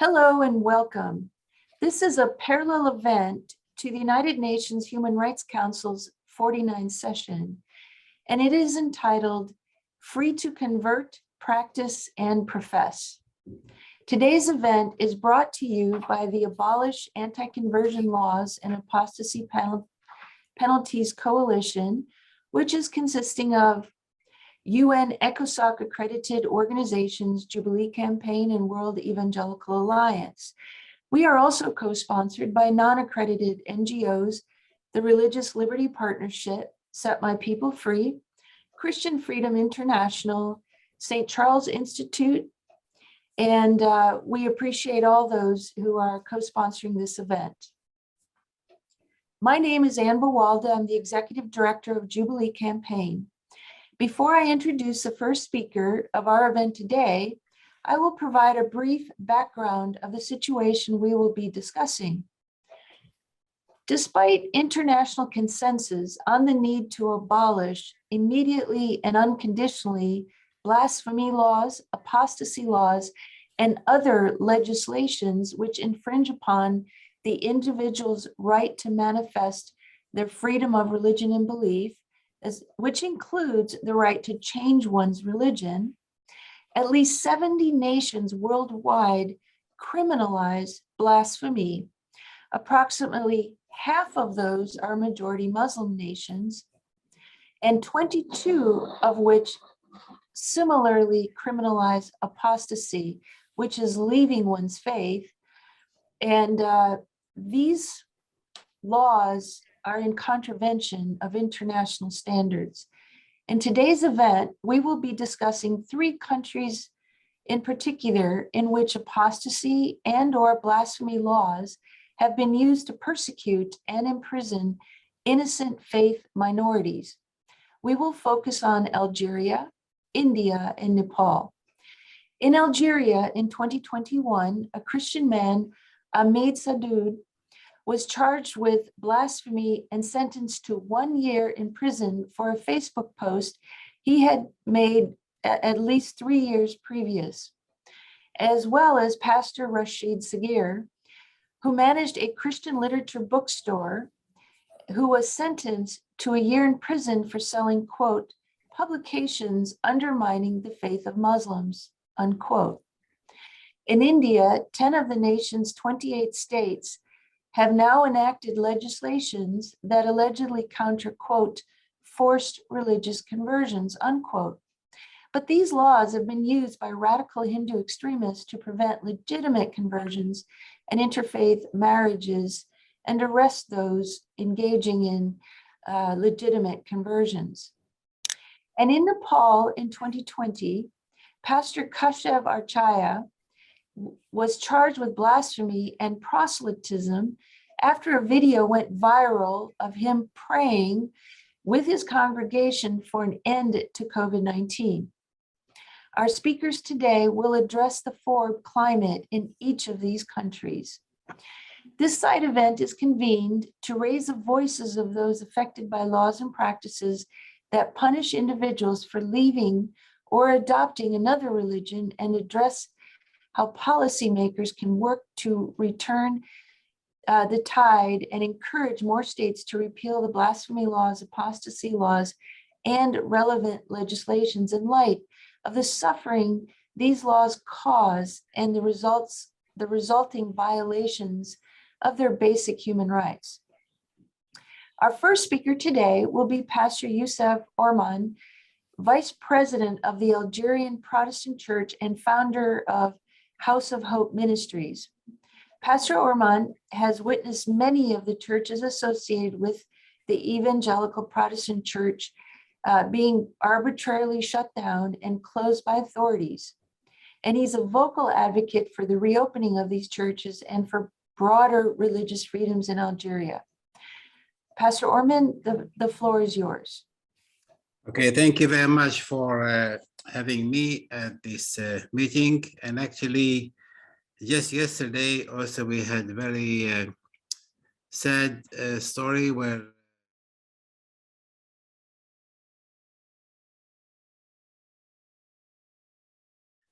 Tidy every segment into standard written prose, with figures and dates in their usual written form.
Hello and welcome. This is a parallel event to the United Nations Human Rights Council's 49th session, and it is entitled Free to Convert, Practice, and Profess. Today's event is brought to you by the Abolish Anti-Conversion Laws and Apostasy Penalties Coalition, which is consisting of UN ECOSOC accredited organizations, Jubilee Campaign, and World Evangelical Alliance. We are also co-sponsored by non-accredited NGOs, the Religious Liberty Partnership, Set My People Free, Christian Freedom International, St. Charles Institute, and we appreciate all those who are co-sponsoring this event. My name is Buwalda. I'm the Executive Director of Jubilee Campaign. Before I introduce the first speaker of our event today, I will provide a brief background of the situation we will be discussing. Despite international consensus on the need to abolish immediately and unconditionally blasphemy laws, apostasy laws, and other legislations which infringe upon the individual's right to manifest their freedom of religion and belief, which includes the right to change one's religion, at least 70 nations worldwide criminalize blasphemy. Approximately half of those are majority Muslim nations, and 22 of which similarly criminalize apostasy, which is leaving one's faith. And these laws are in contravention of international standards. In today's event, we will be discussing 3 countries in particular in which apostasy and/or blasphemy laws have been used to persecute and imprison innocent faith minorities. We will focus on Algeria, India, and Nepal. In Algeria in 2021, a Christian man, Ahmed Sadoud, was charged with blasphemy and sentenced to 1 year in prison for a Facebook post he had made at least 3 years previous, as well as Pastor Rashid Sagir, who managed a Christian literature bookstore, who was sentenced to 1 year in prison for selling, quote, publications undermining the faith of Muslims, unquote. In India, 10 of the nation's 28 states have now enacted legislations that allegedly counter, quote, forced religious conversions, unquote. But these laws have been used by radical Hindu extremists to prevent legitimate conversions and interfaith marriages and arrest those engaging in legitimate conversions. And in Nepal in 2020, Pastor Kashev Archaya was charged with blasphemy and proselytism after a video went viral of him praying with his congregation for an end to COVID-19. Our speakers today will address the forward climate in each of these countries. This side event is convened to raise the voices of those affected by laws and practices that punish individuals for leaving or adopting another religion and address how policymakers can work to return the tide and encourage more states to repeal the blasphemy laws, apostasy laws, and relevant legislations in light of the suffering these laws cause and the resulting violations of their basic human rights. Our first speaker today will be Pastor Youssef Ourahmane, Vice President of the Algerian Protestant Church and founder of House of Hope Ministries. Pastor Ourahmane has witnessed many of the churches associated with the Evangelical Protestant Church being arbitrarily shut down and closed by authorities. And he's a vocal advocate for the reopening of these churches and for broader religious freedoms in Algeria. Pastor Ourahmane, the floor is yours. Okay, thank you very much for having me at this meeting. And actually, just yesterday also we had very sad story where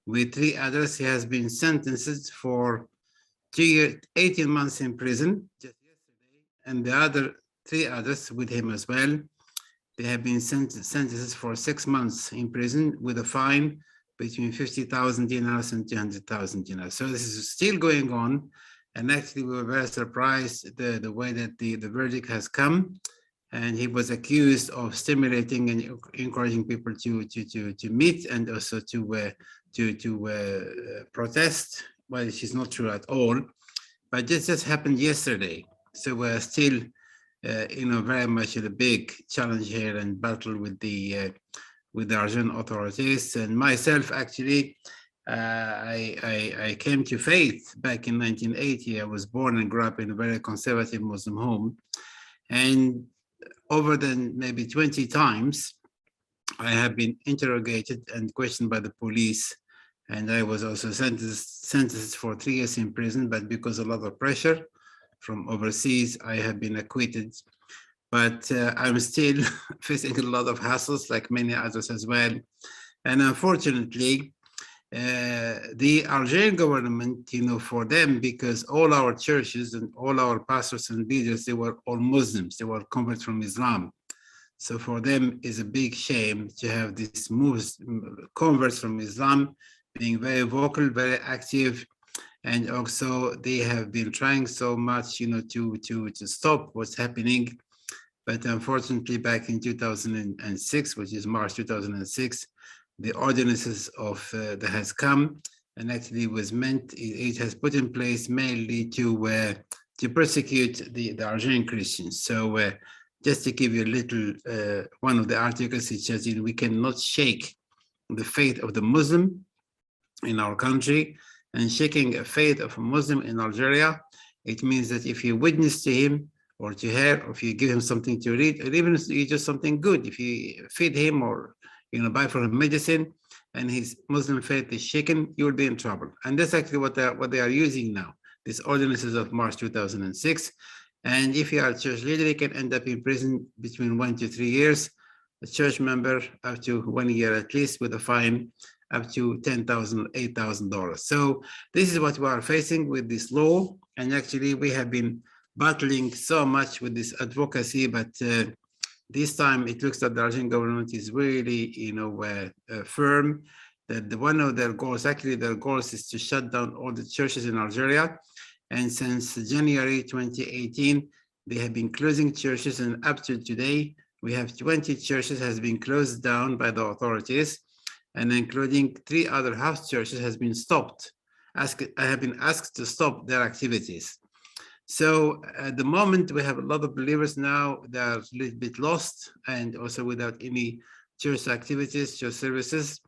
with 3 others he has been sentenced for 2 years, 18 months in prison just yesterday, and the other 3 others with him as well. They have been sentenced for 6 months in prison with a fine between 50,000 dinars and 200,000 dinars. So this is still going on. And actually, we were very surprised the way that the verdict has come. And he was accused of stimulating and encouraging people to meet and also to protest. Well, which is not true at all. But this just happened yesterday. So we're still very much in a big challenge here and battle with the Argentine authorities. And myself, actually, I came to faith back in 1980. I was born and grew up in a very conservative Muslim home. And over the maybe 20 times, I have been interrogated and questioned by the police. And I was also sentenced for 3 years in prison, but because of a lot of pressure from overseas, I have been acquitted. But I'm still facing a lot of hassles, like many others as well. And unfortunately, the Algerian government, for them, because all our churches and all our pastors and leaders, they were all Muslims, they were converts from Islam. So for them, it's a big shame to have these converts from Islam being very vocal, very active. And also they have been trying so much, to stop what's happening. But unfortunately, back in 2006, which is March 2006, the ordinances of that has come, and actually was meant, it has put in place mainly to persecute the Argentine Christians. So just to give you a little, one of the articles, it says, we cannot shake the faith of the Muslim in our country. And shaking a faith of a Muslim in Algeria, it means that if you witness to him or to her, or if you give him something to read, or even if you just something good, if you feed him or buy for him medicine, and his Muslim faith is shaken, you will be in trouble. And that's actually what they are using now, these ordinances of March 2006. And if you are a church leader, you can end up in prison between 1 to 3 years. A church member up to 1 year at least, with a fine up to $10,000, $8,000. So this is what we are facing with this law. And actually, we have been battling so much with this advocacy, but this time it looks that the Argentine government is really, firm. That one of their goals, actually their goals, is to shut down all the churches in Algeria. And since January 2018, they have been closing churches, and up to today, we have 20 churches has been closed down by the authorities, and including 3 other house churches has been stopped. I have been asked to stop their activities. So at the moment, we have a lot of believers now that are a little bit lost, and also without any church activities, church services.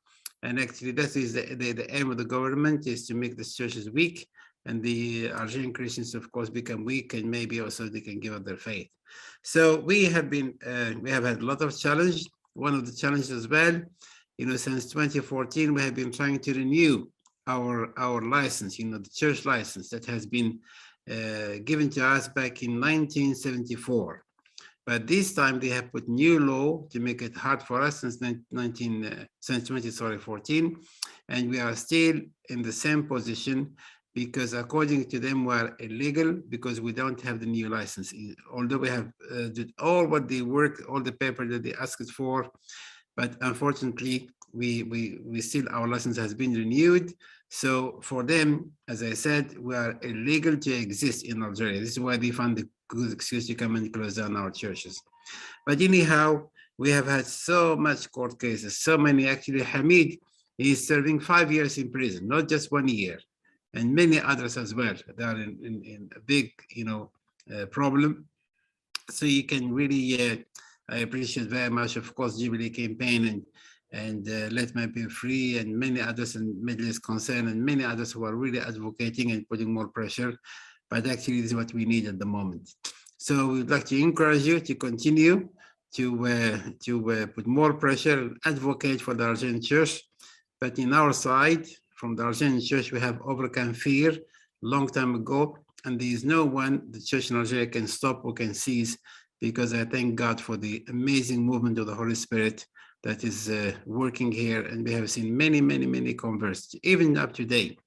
And actually, that is the aim of the government, is to make the churches weak, and the Argentine Christians, of course, become weak, and maybe also they can give up their faith. So we have had a lot of challenge. One of the challenges as well, since 2014, we have been trying to renew our license, the church license that has been given to us back in 1974. But this time they have put new law to make it hard for us since 2014. And we are still in the same position, because according to them, we are illegal because we don't have the new license. Although we have did all what they work, all the paper that they asked for, but unfortunately, we still, our license has been renewed. So for them, as I said, we are illegal to exist in Algeria. This is why they found a good excuse to come and close down our churches. But anyhow, we have had so much court cases, so many. Actually, Hamid is serving 5 years in prison, not just 1 year, and many others as well. They are in a big, problem. So you can really, I appreciate very much, of course, Jubilee campaign and Let Me Be Free, and many others, and Middle East Concern, and many others who are really advocating and putting more pressure. But actually, this is what we need at the moment. So we'd like to encourage you to continue to put more pressure and advocate for the Argentine church. But in our side, from the Argentine church, we have overcome fear long time ago, and there is no one the church in Algeria can stop or can seize, because I thank God for the amazing movement of the Holy Spirit that is working here. And we have seen many, many, many converts, even up to date.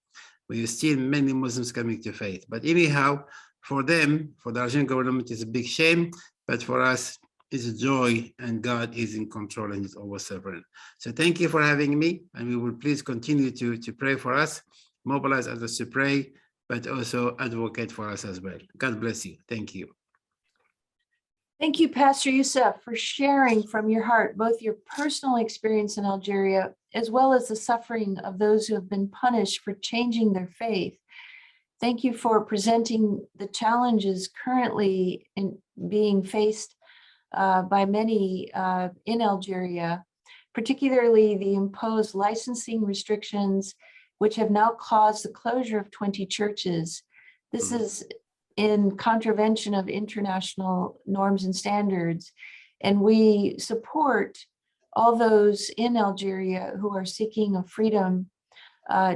We still many Muslims coming to faith. But anyhow, for them, for the Argentine government, it's a big shame. But for us, it's a joy, and God is in control and is always sovereign. So thank you for having me, and we will please continue to pray for us, mobilize others to pray, but also advocate for us as well. God bless you. Thank you. Thank you, Pastor Youssef, for sharing from your heart both your personal experience in Algeria, as well as the suffering of those who have been punished for changing their faith. Thank you for presenting the challenges currently being faced by many in Algeria, particularly the imposed licensing restrictions, which have now caused the closure of 20 churches. This is in contravention of international norms and standards. And we support all those in Algeria who are seeking a freedom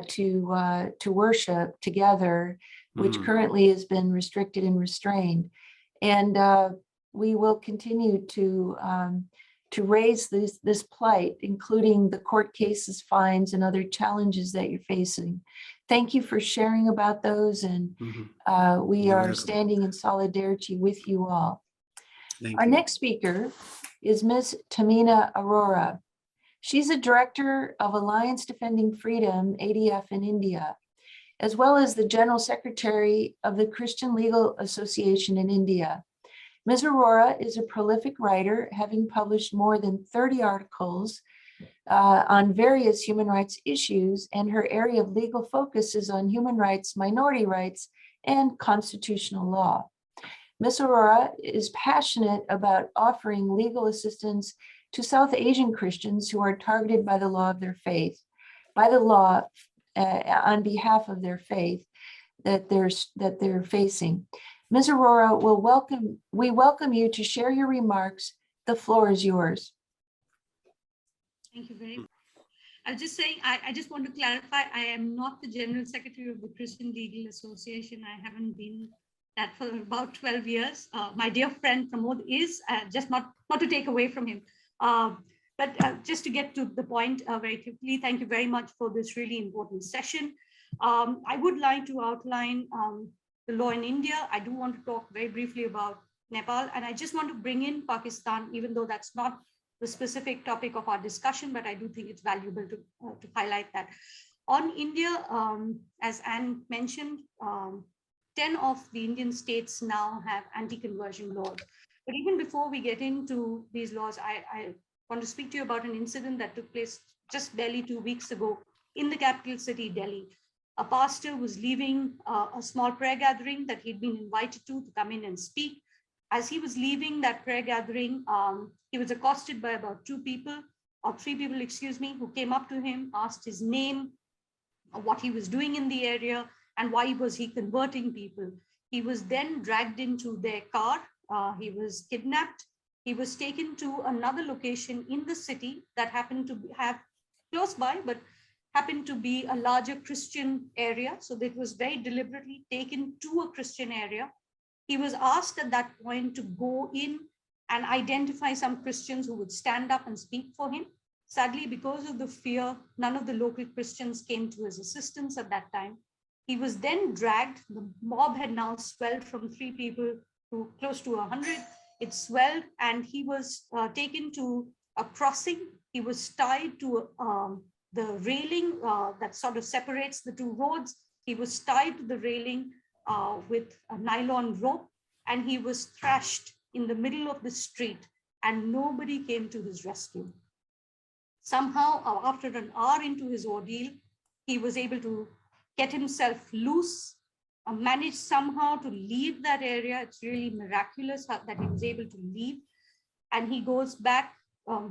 to worship together, which currently has been restricted and restrained. And we will continue to raise this plight, including the court cases, fines, and other challenges that you're facing. Thank you for sharing about those, and we You're are welcome. standing in solidarity with you all. Thank Our you. next speaker is Ms. Tehmina Arora. She's a director of Alliance Defending Freedom, ADF in India, as well as the General Secretary of the Christian Legal Association in India. Ms. Arora is a prolific writer, having published more than 30 articles on various human rights issues, and her area of legal focus is on human rights, minority rights, and constitutional law. Ms. Arora is passionate about offering legal assistance to South Asian Christians who are targeted by the law of their faith, by the law on behalf of their faith that they're facing. Ms. Arora, we welcome you to share your remarks. The floor is yours. Thank you very much. I was just saying, I just want to clarify, I am not the General Secretary of the Christian Legal Association. I haven't been that for about 12 years. My dear friend Pramod is, just not to take away from him. But just to get to the point very quickly, thank you very much for this really important session. I would like to outline the law in India. I do want to talk very briefly about Nepal, and I just want to bring in Pakistan, even though that's not the specific topic of our discussion, but I do think it's valuable to highlight that. On India, as Anne mentioned, 10 of the Indian states now have anti-conversion laws. But even before we get into these laws, I want to speak to you about an incident that took place just barely 2 weeks ago in the capital city, Delhi. A pastor was leaving a small prayer gathering that he'd been invited to come in and speak. As he was leaving that prayer gathering, he was accosted by about 3 people, who came up to him, asked his name, what he was doing in the area, and why was he converting people. He was then dragged into their car. He was kidnapped. He was taken to another location in the city that happened to have close by, but happened to be a larger Christian area. So it was very deliberately taken to a Christian area. He was asked at that point to go in and identify some Christians who would stand up and speak for him. Sadly, because of the fear, none of the local Christians came to his assistance at that time. He was then dragged. The mob had now swelled from 3 people to close to 100. It swelled, and he was taken to a crossing. He was tied to the railing that sort of separates the 2 roads. He was tied to the railing with a nylon rope, and he was thrashed in the middle of the street, and nobody came to his rescue. Somehow, after an hour into his ordeal, he was able to get himself loose, managed somehow to leave that area. It's really miraculous that he was able to leave. And he goes back,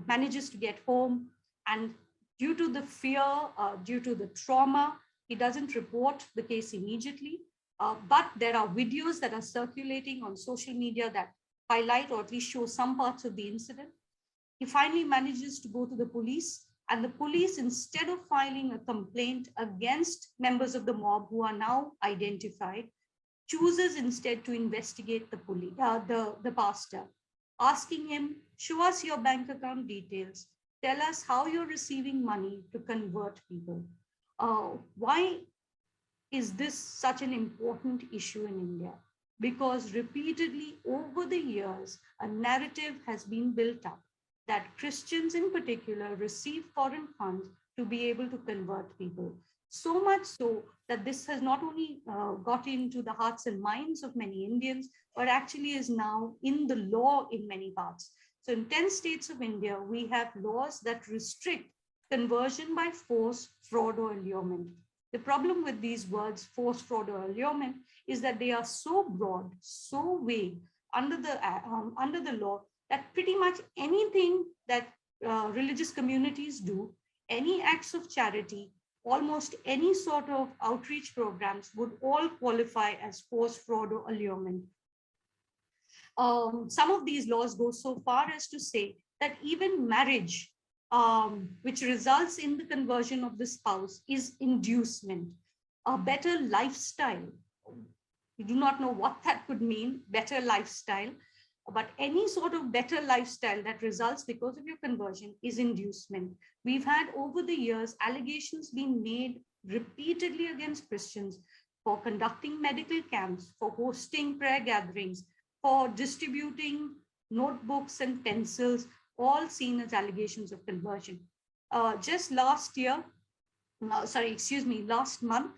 manages to get home. And due to the fear, due to the trauma, he doesn't report the case immediately. But there are videos that are circulating on social media that highlight or at least show some parts of the incident. He finally manages to go to the police, and the police, instead of filing a complaint against members of the mob who are now identified, chooses instead to investigate the pastor, asking him, show us your bank account details, tell us how you're receiving money to convert people. Why is this such an important issue in India? Because repeatedly over the years, a narrative has been built up that Christians in particular receive foreign funds to be able to convert people. So much so that this has not only got into the hearts and minds of many Indians, but actually is now in the law in many parts. So in 10 states of India, we have laws that restrict conversion by force, fraud, or allurement. The problem with these words, force, fraud, or allurement, is that they are so broad, so vague under the law that pretty much anything that religious communities do, any acts of charity, almost any sort of outreach programs would all qualify as force, fraud, or allurement. Some of these laws go so far as to say that even marriage, which results in the conversion of the spouse, is inducement. A better lifestyle, we do not know what that could mean, better lifestyle, but any sort of better lifestyle that results because of your conversion is inducement. We've had over the years allegations being made repeatedly against Christians for conducting medical camps, for hosting prayer gatherings, for distributing notebooks and pencils, all seen as allegations of conversion. Just last month,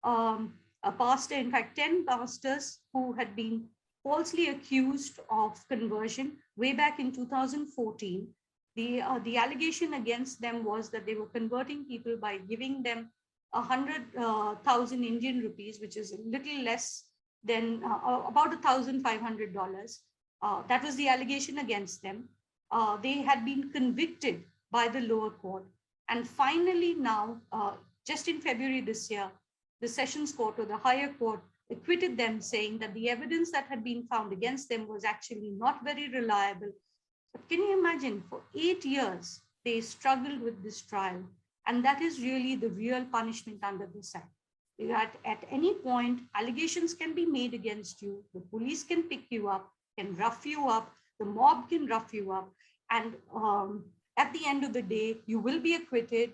a pastor, in fact, 10 pastors who had been falsely accused of conversion way back in 2014. The allegation against them was that they were converting people by giving them 100,000 Indian rupees, which is a little less than about $1,500. That was the allegation against them. They had been convicted by the lower court. And finally now, just in February this year, the Sessions Court or the higher court acquitted them, saying that the evidence that had been found against them was actually not very reliable. But can you imagine, for 8 years, they struggled with this trial. And that is really the real punishment under this act. At any point, allegations can be made against you. The police can pick you up, can rough you up, the mob can rough you up. And at the end of the day, you will be acquitted.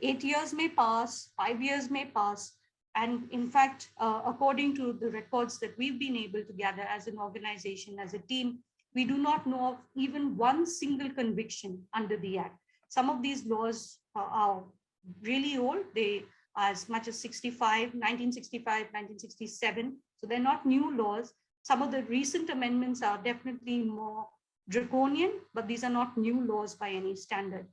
8 years may pass, 5 years may pass. And in fact, according to the records that we've been able to gather as an organization, as a team, we do not know of even one single conviction under the Act. Some of these laws are really old. They are as much as 1965, 1967. So they're not new laws. Some of the recent amendments are definitely more draconian, but these are not new laws by any standard.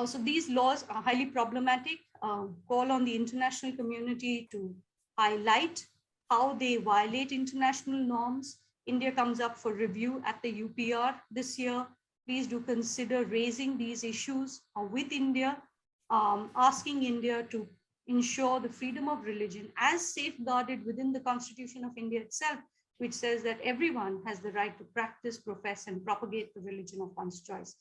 So these laws are highly problematic. Call on the international community to highlight how they violate international norms. India comes up for review at the UPR this year. Please do consider raising these issues with India, asking India to ensure the freedom of religion as safeguarded within the Constitution of India itself, which says that everyone has the right to practice, profess, and propagate the religion of one's choice.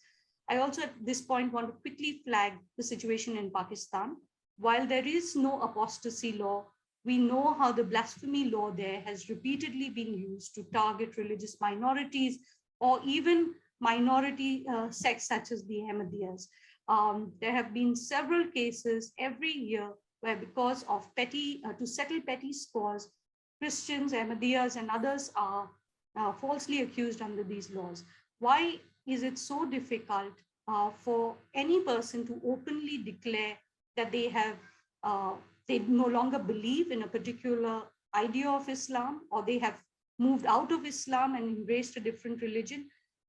I also at this point want to quickly flag the situation in Pakistan. While there is no apostasy law, we know how the blasphemy law there has repeatedly been used to target religious minorities or even minority sects such as the Ahmadiyas. There have been several cases every year where, because of to settle petty scores, Christians, Ahmadiyas, and others are falsely accused under these laws. Why is it so difficult for any person to openly declare that they no longer believe in a particular idea of Islam, or they have moved out of Islam and embraced a different religion?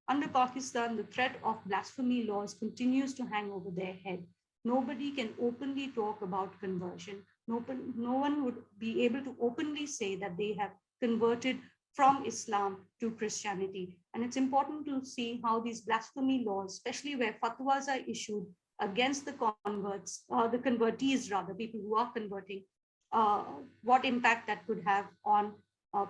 Under Pakistan, the threat of blasphemy laws continues to hang over their head. Nobody can openly talk about conversion. No one would be able to openly say that they have converted from Islam to Christianity. And it's important to see how these blasphemy laws, especially where fatwas are issued against the convertees rather, people who are converting, what impact that could have on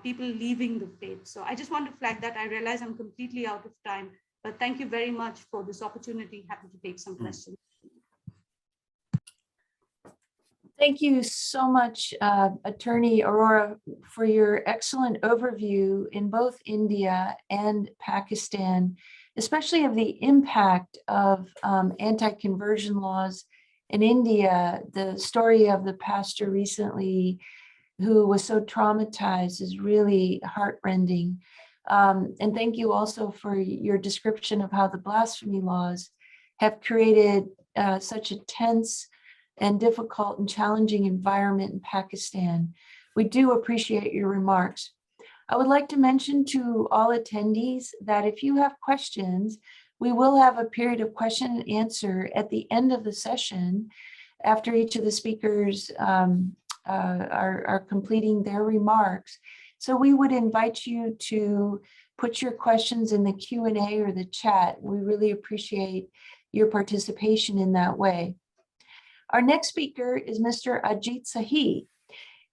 people leaving the faith. So I just want to flag that. I realize I'm completely out of time, but thank you very much for this opportunity. Happy to take some questions. Thank you so much, Attorney Arora, for your excellent overview in both India and Pakistan, especially of the impact of anti-conversion laws in India, the story of the pastor recently who was so traumatized is really heartrending. And thank you also for your description of how the blasphemy laws have created such a tense and difficult and challenging environment in Pakistan. We do appreciate your remarks. I would like to mention to all attendees that if you have questions, we will have a period of question and answer at the end of the session after each of the speakers are completing their remarks. So we would invite you to put your questions in the Q&A or the chat. We really appreciate your participation in that way. Our next speaker is Mr. Ajit Sahi,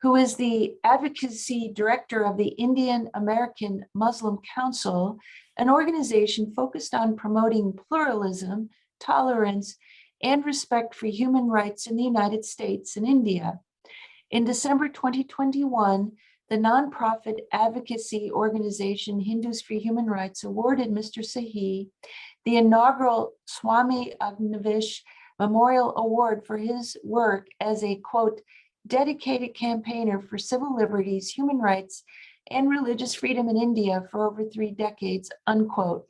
who is the Advocacy Director of the Indian American Muslim Council, an organization focused on promoting pluralism, tolerance, and respect for human rights in the United States and India. In December 2021, the nonprofit advocacy organization Hindus for Human Rights awarded Mr. Sahi the inaugural Swami Agnivesh Memorial Award for his work as a, quote, dedicated campaigner for civil liberties, human rights, and religious freedom in India for over 3 decades, unquote.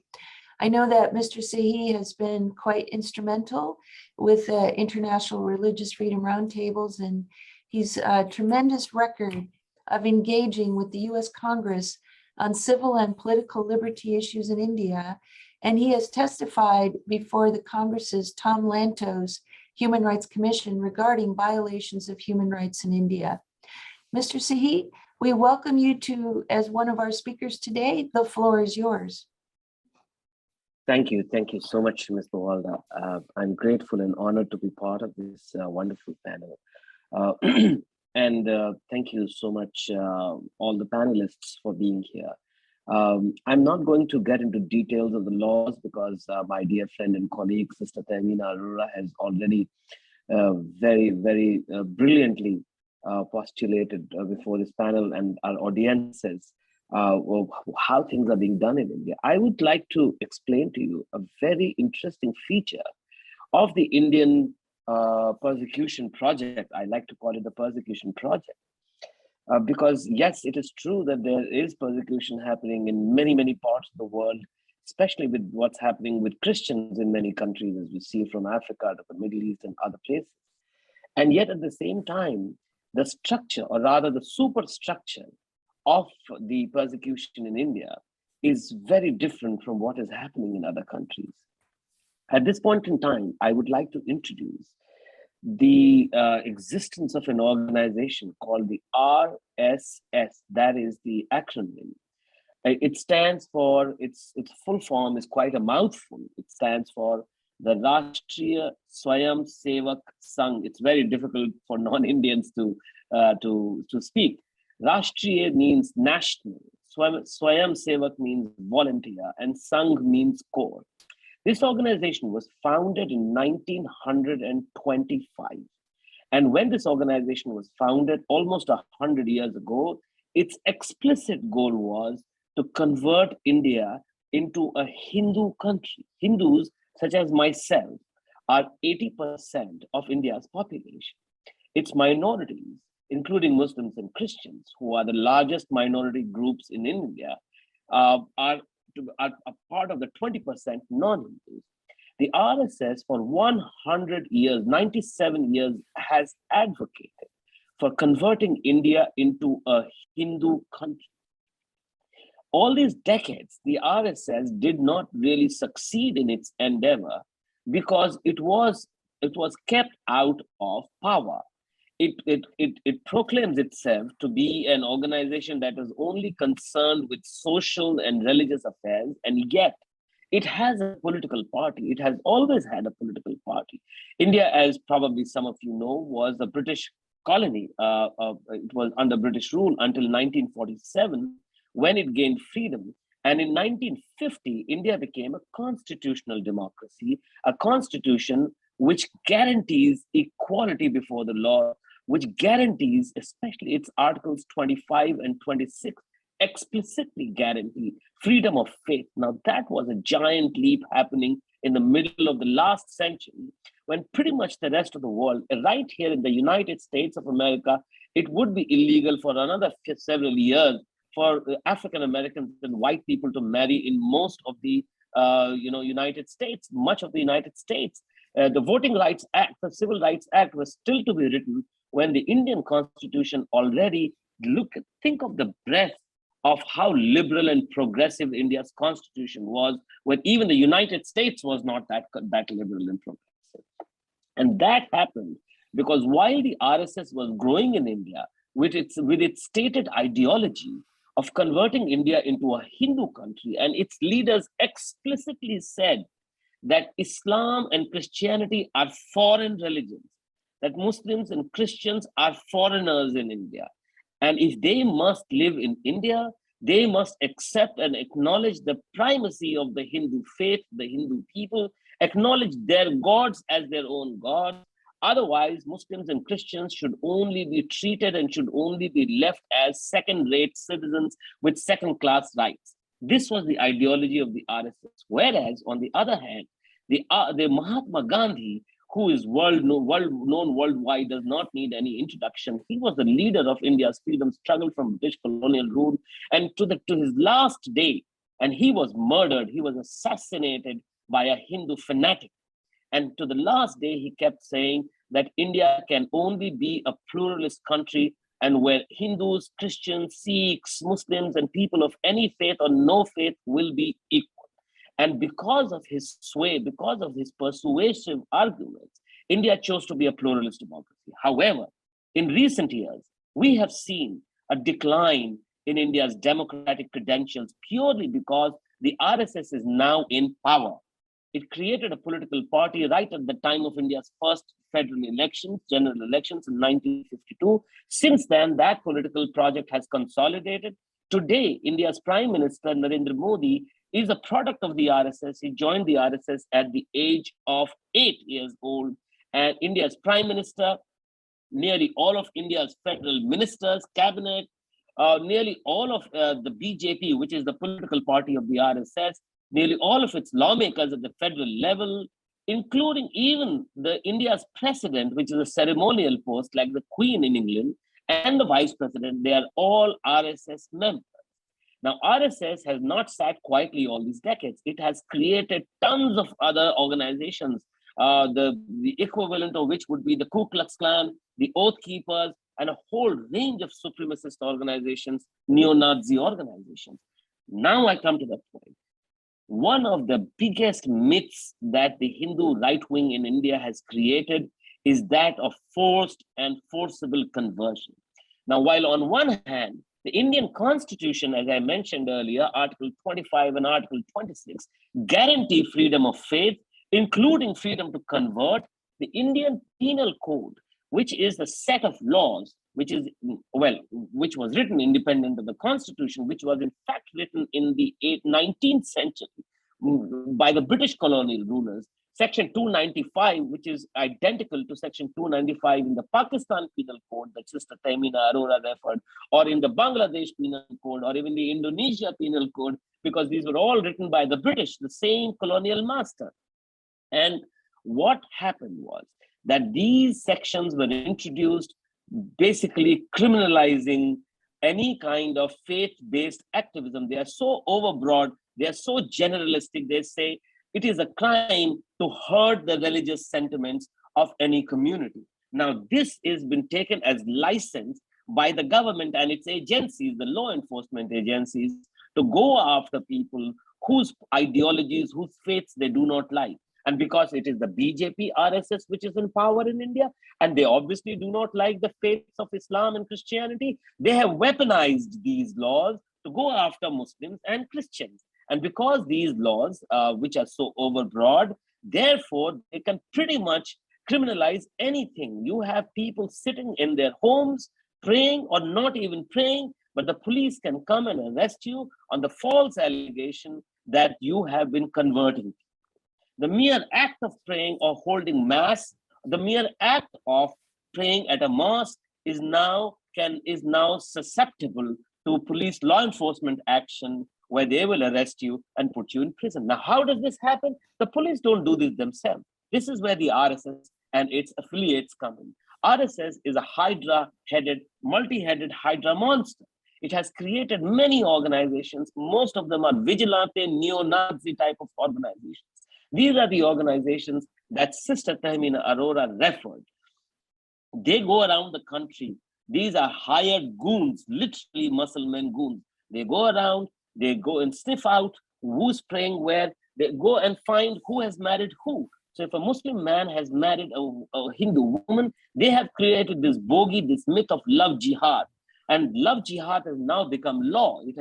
I know that Mr. Sahi has been quite instrumental with international religious freedom roundtables, and he's a tremendous record of engaging with the US Congress on civil and political liberty issues in India. And he has testified before the Congress's Tom Lantos Human Rights Commission regarding violations of human rights in India. Mr. Sahi, we welcome you as one of our speakers today. The floor is yours. Thank you so much, Ms. Buwalda. I'm grateful and honored to be part of this wonderful panel. And thank you so much, all the panelists, for being here. I'm not going to get into details of the laws because my dear friend and colleague, Sister Tehmina Arora, has already very brilliantly postulated before this panel and our audiences how things are being done in India. I would like to explain to you a very interesting feature of the Indian persecution project. I like to call it the persecution project. Because yes, it is true that there is persecution happening in many parts of the world, especially with what's happening with Christians in many countries, as we see from Africa to the Middle East and other places. And yet at the same time, the structure, or rather the superstructure of the persecution in India is very different from what is happening in other countries. At this point in time, I would like to introduce the existence of an organization called the RSS. That is the acronym. It stands for, its full form is quite a mouthful. It stands for the Rashtriya Swayam Sevak Sangh. It's very difficult for non-Indians to speak. Rashtriya means national, Swayam Sevak means volunteer, and Sangh means core. This organization was founded in 1925. And when this organization was founded almost 100 years ago, its explicit goal was to convert India into a Hindu country. Hindus, such as myself, are 80% of India's population. Its minorities, including Muslims and Christians, who are the largest minority groups in India, are a part of the 20% non-Hindus. The RSS for 100 years, 97 years, has advocated for converting India into a Hindu country. All these decades, the RSS did not really succeed in its endeavor because it was kept out of power. It proclaims itself to be an organization that is only concerned with social and religious affairs, and yet it has a political party. It has always had a political party. India, as probably some of you know, was a British colony. It was under British rule until 1947, when it gained freedom. And in 1950, India became a constitutional democracy, a constitution which guarantees equality before the law, which guarantees, especially its Articles 25 and 26, explicitly guarantee freedom of faith. Now, that was a giant leap happening in the middle of the last century, when pretty much the rest of the world, right here in the United States of America, it would be illegal for another several years for African Americans and white people to marry in most of the United States, much of the United States. The Voting Rights Act, the Civil Rights Act was still to be written when the Indian Constitution already think of the breadth of how liberal and progressive India's Constitution was, when even the United States was not that liberal and progressive. And that happened because while the RSS was growing in India with its stated ideology of converting India into a Hindu country, and its leaders explicitly said that Islam and Christianity are foreign religions, that Muslims and Christians are foreigners in India. And if they must live in India, they must accept and acknowledge the primacy of the Hindu faith, the Hindu people, acknowledge their gods as their own gods. Otherwise, Muslims and Christians should only be treated and should only be left as second-rate citizens with second-class rights. This was the ideology of the RSS. Whereas, on the other hand, the Mahatma Gandhi, who is known worldwide, does not need any introduction. He was the leader of India's freedom struggle from British colonial rule, and to his last day, and he was murdered, he was assassinated by a Hindu fanatic. And to the last day, he kept saying that India can only be a pluralist country, and where Hindus, Christians, Sikhs, Muslims, and people of any faith or no faith will be equal. And because of his sway, because of his persuasive arguments, India chose to be a pluralist democracy. However, in recent years, we have seen a decline in India's democratic credentials purely because the RSS is now in power. It created a political party right at the time of India's first federal elections, general elections in 1952. Since then, that political project has consolidated. Today, India's Prime Minister, Narendra Modi, is a product of the RSS. He joined the RSS at the age of 8 years old. And India's Prime Minister, nearly all of India's federal ministers, cabinet, nearly all of the BJP, which is the political party of the RSS, nearly all of its lawmakers at the federal level, including even India's president, which is a ceremonial post like the Queen in England, and the vice president, they are all RSS members. Now, RSS has not sat quietly all these decades. It has created tons of other organizations, the equivalent of which would be the Ku Klux Klan, the Oath Keepers, and a whole range of supremacist organizations, neo-Nazi organizations. Now I come to that point. One of the biggest myths that the Hindu right wing in India has created is that of forced and forcible conversion. Now, while on one hand, the Indian Constitution, as I mentioned earlier, Article 25 and Article 26, guarantee freedom of faith, including freedom to convert, the Indian Penal Code, which is the set of laws, which was written independent of the Constitution, which was in fact written in the 19th century by the British colonial rulers. Section 295, which is identical to Section 295 in the Pakistan Penal Code that Sister Tehmina Arora referred, or in the Bangladesh Penal Code, or even the Indonesia Penal Code, because these were all written by the British, the same colonial master. And what happened was that these sections were introduced basically criminalizing any kind of faith-based activism. They are so overbroad, they are so generalistic, they say, it is a crime to hurt the religious sentiments of any community. Now, this has been taken as license by the government and its agencies, the law enforcement agencies, to go after people whose ideologies, whose faiths they do not like. And because it is the BJP RSS which is in power in India, and they obviously do not like the faiths of Islam and Christianity, they have weaponized these laws to go after Muslims and Christians. And because these laws, which are so overbroad, therefore, they can pretty much criminalize anything. You have people sitting in their homes, praying or not even praying, but the police can come and arrest you on the false allegation that you have been converting. The mere act of praying or holding mass, the mere act of praying at a mosque is now susceptible to police law enforcement action, where they will arrest you and put you in prison. Now, how does this happen? The police don't do this themselves. This is where the RSS and its affiliates come in. RSS is a hydra-headed, multi-headed hydra monster. It has created many organizations. Most of them are vigilante, neo-Nazi type of organizations. These are the organizations that Sister Tehmina Arora referred. They go around the country. These are hired goons, literally Muslim goons. They go around, they go and sniff out who's praying where. They go and find who has married who. So if a Muslim man has married a Hindu woman, they have created this bogey, this myth of love jihad. And love jihad has now become law. It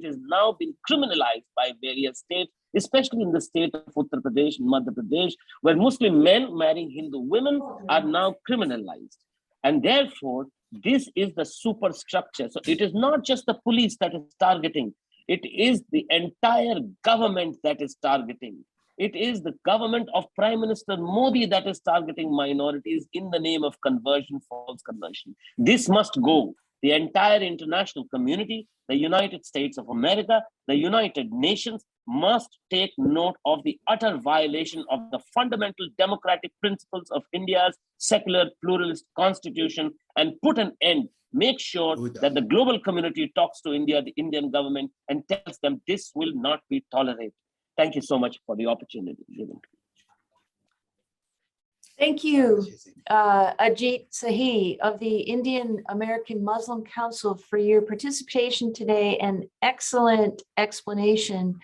has now been criminalized by various states, especially in the state of Uttar Pradesh and Madhya Pradesh, where Muslim men marrying Hindu women are now criminalized. And therefore, this is the superstructure. So it is not just the police that is targeting. It is the entire government that is targeting. It is the government of Prime Minister Modi that is targeting minorities in the name of conversion, false conversion. This must go. The entire international community, the United States of America, the United Nations must take note of the utter violation of the fundamental democratic principles of India's secular pluralist constitution and put an end. Make sure that the global community talks to India, the Indian government, and tells them this will not be tolerated. Thank you so much for the opportunity given. Thank you, Ajit Sahi of the Indian American Muslim Council for your participation today and excellent explanation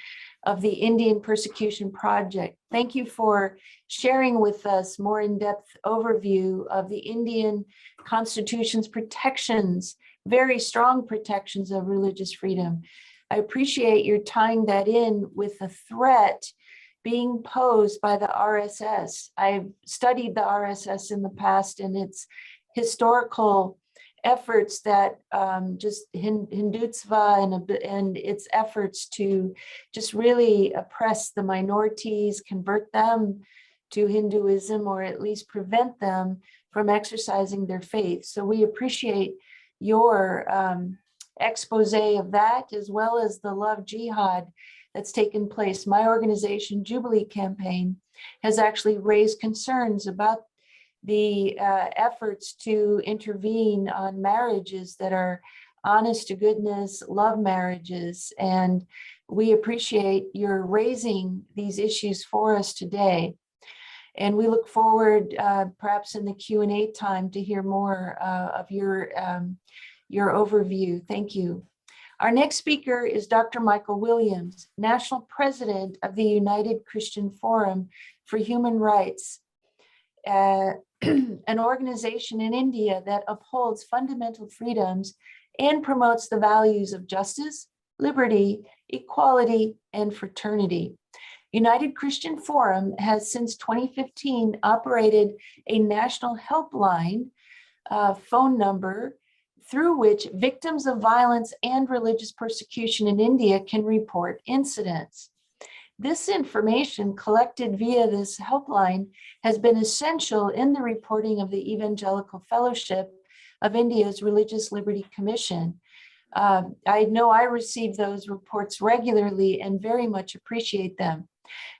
of the Indian Persecution Project. Thank you for sharing with us more in-depth overview of the Indian Constitution's protections, very strong protections of religious freedom. I appreciate your tying that in with the threat being posed by the RSS. I've studied the RSS in the past and its historical efforts that just Hindutva and its efforts to just really oppress the minorities, convert them to Hinduism, or at least prevent them from exercising their faith. So we appreciate your expose of that, as well as the love jihad that's taken place. My organization, Jubilee Campaign, has actually raised concerns about the efforts to intervene on marriages that are honest to goodness, love marriages. And we appreciate your raising these issues for us today. And we look forward, perhaps in the Q&A time, to hear more of your overview. Thank you. Our next speaker is Dr. Michael Williams, National President of the United Christian Forum for Human Rights, an organization in India that upholds fundamental freedoms and promotes the values of justice, liberty, equality, and fraternity. United Christian Forum has since 2015 operated a national helpline phone number through which victims of violence and religious persecution in India can report incidents. This information collected via this helpline has been essential in the reporting of the Evangelical Fellowship of India's Religious Liberty Commission. I know I receive those reports regularly and very much appreciate them.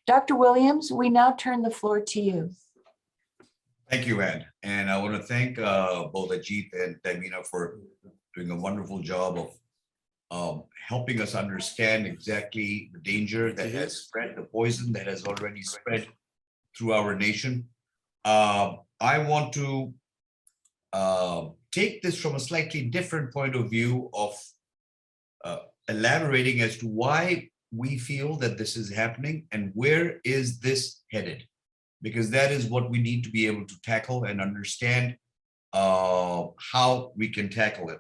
Dr. Williams, we now turn the floor to you. Thank you, Anne. And I want to thank both Ajit and Tehmina for doing a wonderful job of helping us understand exactly the danger that has spread, the poison that has already spread through our nation. I want to take this from a slightly different point of view of elaborating as to why we feel that this is happening and where is this headed, because that is what we need to be able to tackle and understand how we can tackle it.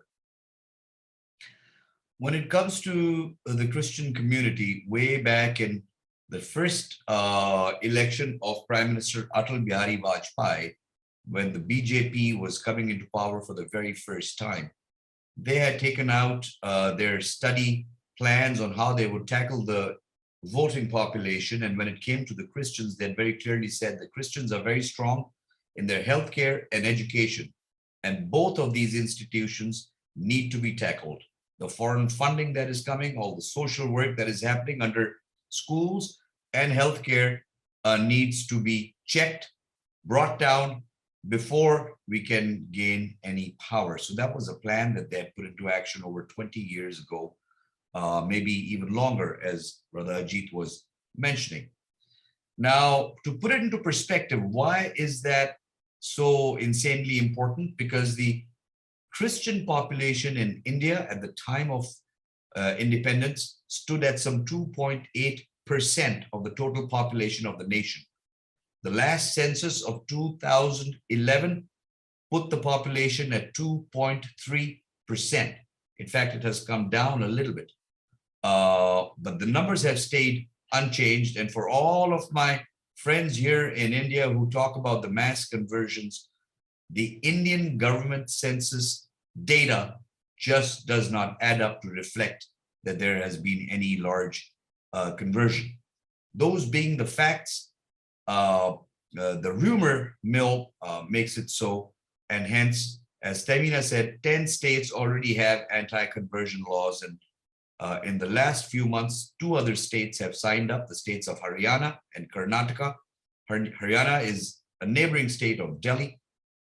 When it comes to the Christian community, way back in the first election of Prime Minister Atal Bihari Vajpayee, when the BJP was coming into power for the very first time, they had taken out their study plans on how they would tackle the voting population. And when it came to the Christians, they had very clearly said the Christians are very strong in their healthcare and education. And both of these institutions need to be tackled. The foreign funding that is coming, all the social work that is happening under schools and healthcare needs to be checked brought down before we can gain any power. So that was a plan that they had put into action over 20 years ago, maybe even longer, as Brother Ajit was mentioning. Now, to put it into perspective, why is that so insanely important? Because the Christian population in India at the time of independence stood at some 2.8% of the total population of the nation. The last census of 2011 put the population at 2.3%. In fact, it has come down a little bit, but the numbers have stayed unchanged. And for all of my friends here in India who talk about the mass conversions, the Indian government census data just does not add up to reflect that there has been any large conversion. Those being the facts, the rumor mill makes it so, and hence, as Tehmina said, 10 states already have anti-conversion laws, and in the last few months, 2 other states have signed up, the states of Haryana and Karnataka. Haryana is a neighboring state of Delhi,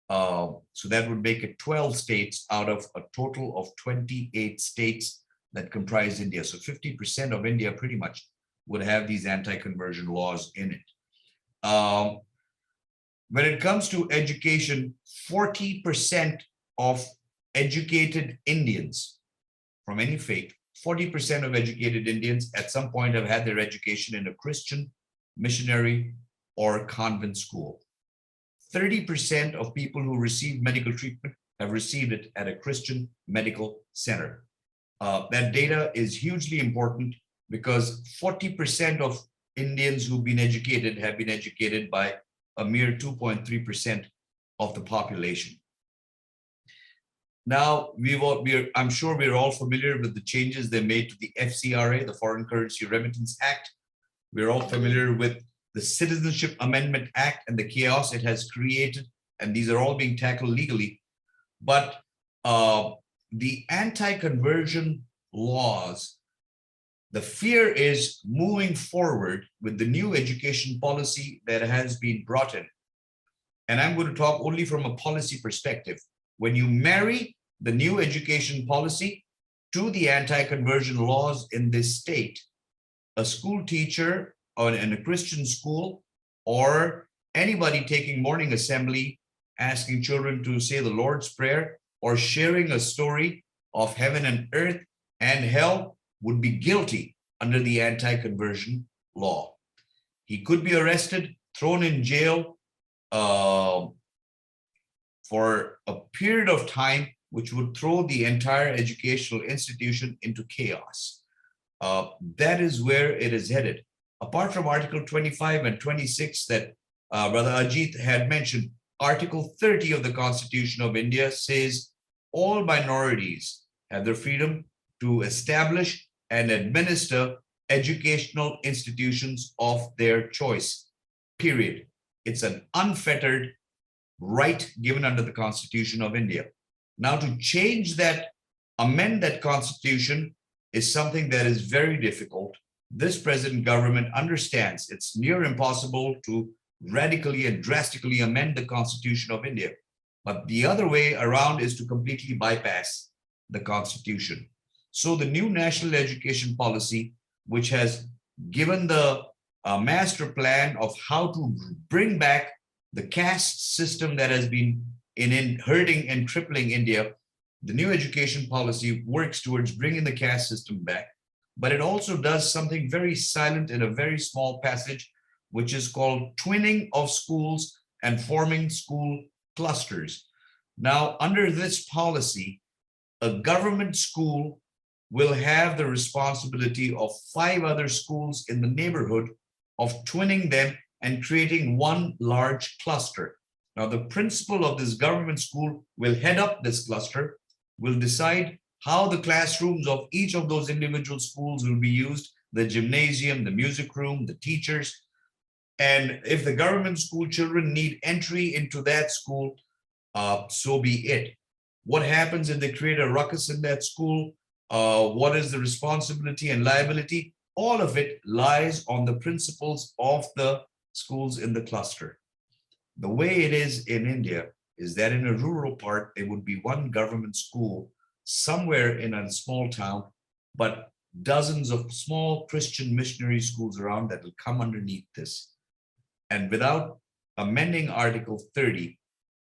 so that would make it 12 states out of a total of 28 states that comprise India. So 50% of India pretty much would have these anti-conversion laws in it. When it comes to education, 40% of educated Indians from any faith, 40% of educated Indians at some point have had their education in a Christian, missionary, or convent school. 30% of people who receive medical treatment have received it at a Christian medical center. That data is hugely important because 40% of Indians who've been educated have been educated by a mere 2.3% of the population. Now, I'm sure we're all familiar with the changes they made to the FCRA, the Foreign Currency Remittance Act. We're all familiar with the Citizenship Amendment Act and the chaos it has created, and these are all being tackled legally. But the anti-conversion laws, the fear is moving forward with the new education policy that has been brought in. And I'm going to talk only from a policy perspective. When you marry the new education policy to the anti-conversion laws in this state, a school teacher in a Christian school or anybody taking morning assembly, asking children to say the Lord's Prayer or sharing a story of heaven and earth and hell would be guilty under the anti-conversion law. He could be arrested, thrown in jail for a period of time, which would throw the entire educational institution into chaos. That is where it is headed. Apart from Article 25 and 26 that Brother Ajit had mentioned, Article 30 of the Constitution of India says all minorities have the freedom to establish and administer educational institutions of their choice, period. It's an unfettered right given under the Constitution of India. Now, to change that, amend that Constitution is something that is very difficult. This present government understands it's near impossible to radically and drastically amend the Constitution of India. But the other way around is to completely bypass the Constitution. So the new national education policy, which has given the master plan of how to bring back the caste system that has been in hurting and crippling India, the new education policy works towards bringing the caste system back. But it also does something very silent in a very small passage, which is called twinning of schools and forming school clusters. Now, under this policy, a government school will have the responsibility of 5 other schools in the neighborhood of twinning them and creating one large cluster. Now, the principal of this government school will head up this cluster, will decide how the classrooms of each of those individual schools will be used, the gymnasium, the music room, the teachers. And if the government school children need entry into that school, so be it. What happens if they create a ruckus in that school? What is the responsibility and liability? All of it lies on the principals of the schools in the cluster. The way it is in India is that in a rural part, there would be one government school somewhere in a small town, but dozens of small Christian missionary schools around that will come underneath this. And without amending Article 30,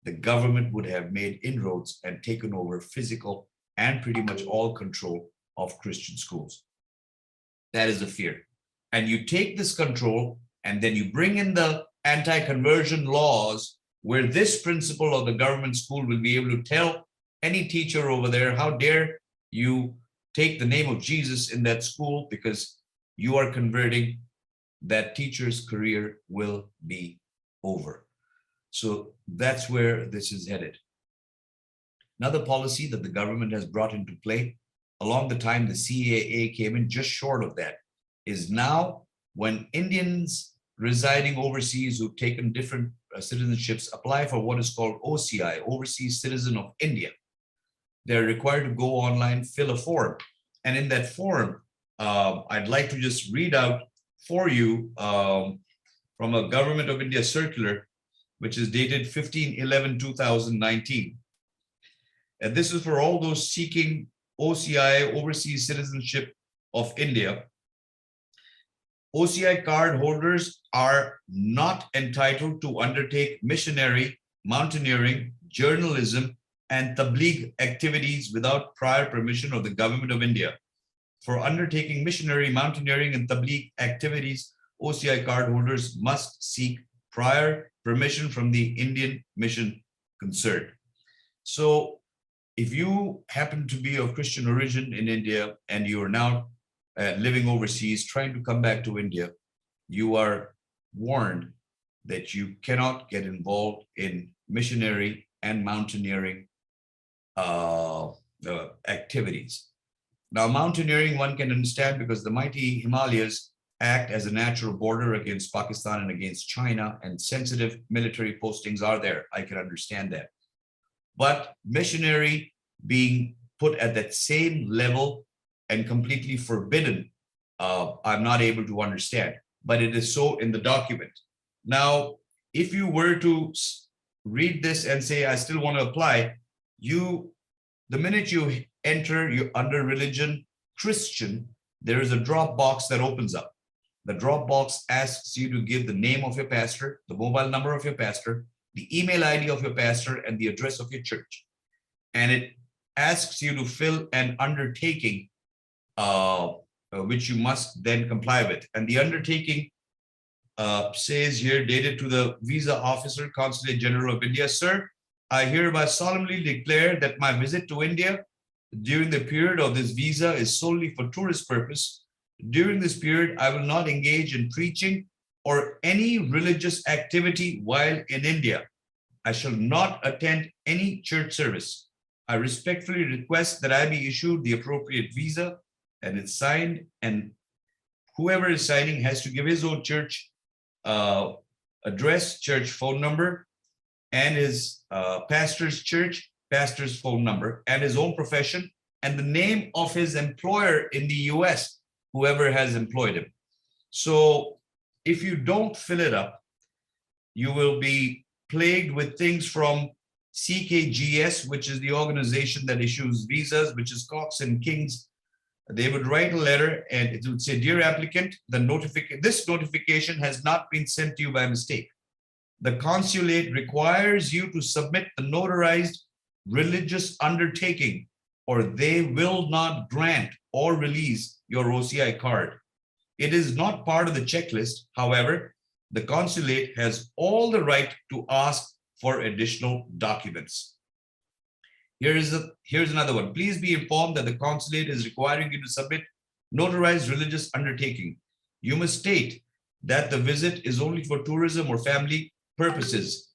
the government would have made inroads and taken over physical and pretty much all control of Christian schools. That is a fear. And you take this control and then you bring in the anti-conversion laws where this principal of the government school will be able to tell any teacher over there, how dare you take the name of Jesus in that school, because you are converting, that teacher's career will be over. So that's where this is headed. Another policy that the government has brought into play along the time the CAA came in, just short of that, is now when Indians residing overseas who've taken different citizenships apply for what is called OCI, Overseas Citizen of India. They're required to go online, fill a form. And in that form, I'd like to just read out for you from a Government of India circular, which is dated 15/11/2019. And this is for all those seeking OCI, Overseas Citizenship of India. OCI card holders are not entitled to undertake missionary, mountaineering, journalism, and tabligh activities without prior permission of the Government of India. For undertaking missionary, mountaineering, and tabligh activities, OCI card holders must seek prior permission from the Indian mission concerned. So if you happen to be of Christian origin in India and you are now living overseas, trying to come back to India, you are warned that you cannot get involved in missionary and mountaineering activities. Now, mountaineering one can understand because the mighty Himalayas act as a natural border against Pakistan and against China, and sensitive military postings are there. I can understand that. But missionary being put at that same level and completely forbidden, I'm not able to understand, but it is so in the document. Now, if you were to read this and say, I still want to apply, the minute you enter, you under religion, Christian, there is a drop box that opens up. The drop box asks you to give the name of your pastor, the mobile number of your pastor, the email ID of your pastor, and the address of your church. And it asks you to fill an undertaking, which you must then comply with. And the undertaking says here, dated to the visa officer, Consulate General of India, sir, I hereby solemnly declare that my visit to India during the period of this visa is solely for tourist purpose. During this period, I will not engage in preaching or any religious activity while in India. I shall not attend any church service. I respectfully request that I be issued the appropriate visa, and it's signed, and whoever is signing has to give his own church address, church phone number, and his pastor's church, pastor's phone number, and his own profession, and the name of his employer in the US, whoever has employed him. So if you don't fill it up, you will be plagued with things from CKGS, which is the organization that issues visas, which is Cox and Kings. They would write a letter and it would say, dear applicant, this notification has not been sent to you by mistake. The consulate requires you to submit the notarized religious undertaking, or they will not grant or release your OCI card. It is not part of the checklist. However, the consulate has all the right to ask for additional documents. Here's another one. Please be informed that the consulate is requiring you to submit notarized religious undertaking. You must state that the visit is only for tourism or family purposes,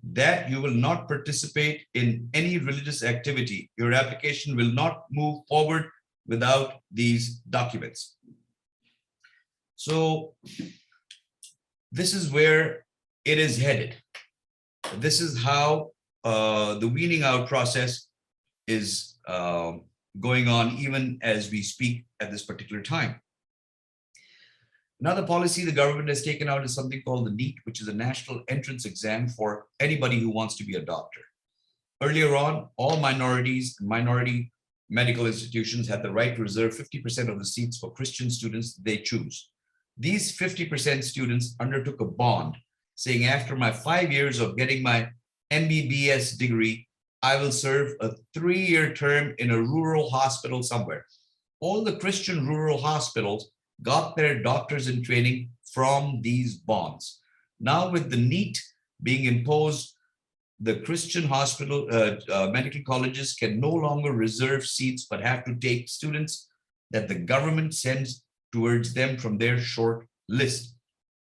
that you will not participate in any religious activity. Your application will not move forward without these documents. So this is where it is headed. This is how the weaning out process is going on even as we speak at this particular time. Another policy the government has taken out is something called the NEET, which is a national entrance exam for anybody who wants to be a doctor. Earlier on, all minorities and minority medical institutions had the right to reserve 50% of the seats for Christian students they choose. These 50% students undertook a bond saying, after my 5 years of getting my MBBS degree, I will serve a 3-year term in a rural hospital somewhere. All the Christian rural hospitals got their doctors in training from these bonds. Now with the NEET being imposed, the Christian hospital, medical colleges can no longer reserve seats, but have to take students that the government sends towards them from their short list.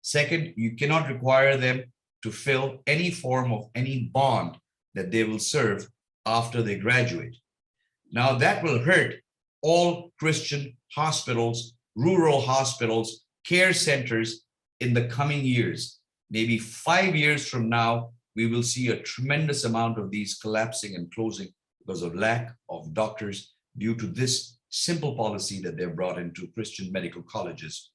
Second, you cannot require them to fill any form of any bond that they will serve after they graduate. Now that will hurt all Christian hospitals, rural hospitals, care centers in the coming years. Maybe 5 years from now, we will see a tremendous amount of these collapsing and closing because of lack of doctors due to this simple policy that they've brought into Christian medical colleges.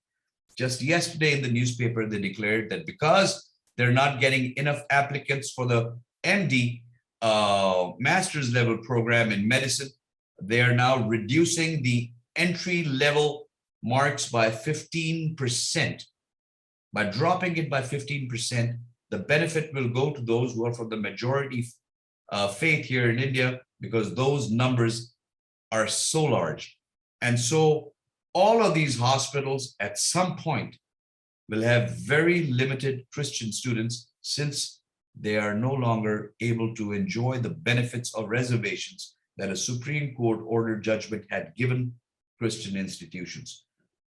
Just yesterday in the newspaper, they declared that because they're not getting enough applicants for the MD, master's level program in medicine, they are now reducing the entry level marks by 15%. By dropping it by 15%, the benefit will go to those who are from the majority faith here in India, because those numbers are so large. And so all of these hospitals at some point will have very limited Christian students, since they are no longer able to enjoy the benefits of reservations that a Supreme Court order judgment had given Christian institutions.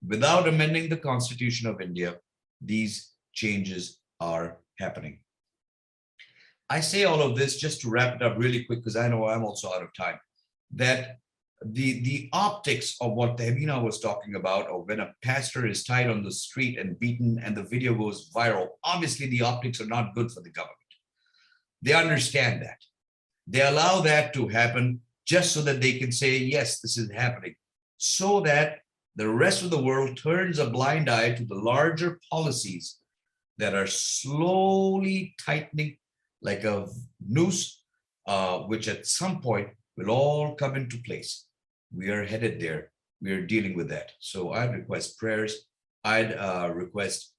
Without amending the Constitution of India, these changes are happening. I say all of this just to wrap it up really quick, because I know I'm also out of time, that the optics of what Tehmina was talking about, or when a pastor is tied on the street and beaten and the video goes viral, obviously the optics are not good for the government. They understand that. They allow that to happen just so that they can say, yes, this is happening, so that the rest of the world turns a blind eye to the larger policies that are slowly tightening like a noose, which at some point will all come into place. We are headed there. We are dealing with that. So I'd request prayers. I'd request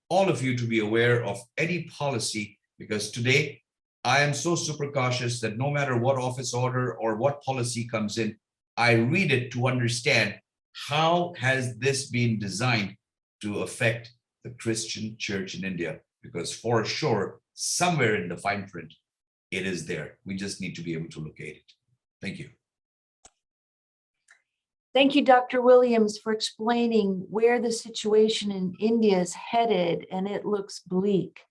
all of you to be aware of any policy, because today I am so super cautious that no matter what office order or what policy comes in, I read it to understand how has this been designed to affect the Christian church in India, because for sure, somewhere in the fine print, it is there. We just need to be able to locate it. Thank you. Thank you, Dr. Williams, for explaining where the situation in India is headed, and it looks bleak.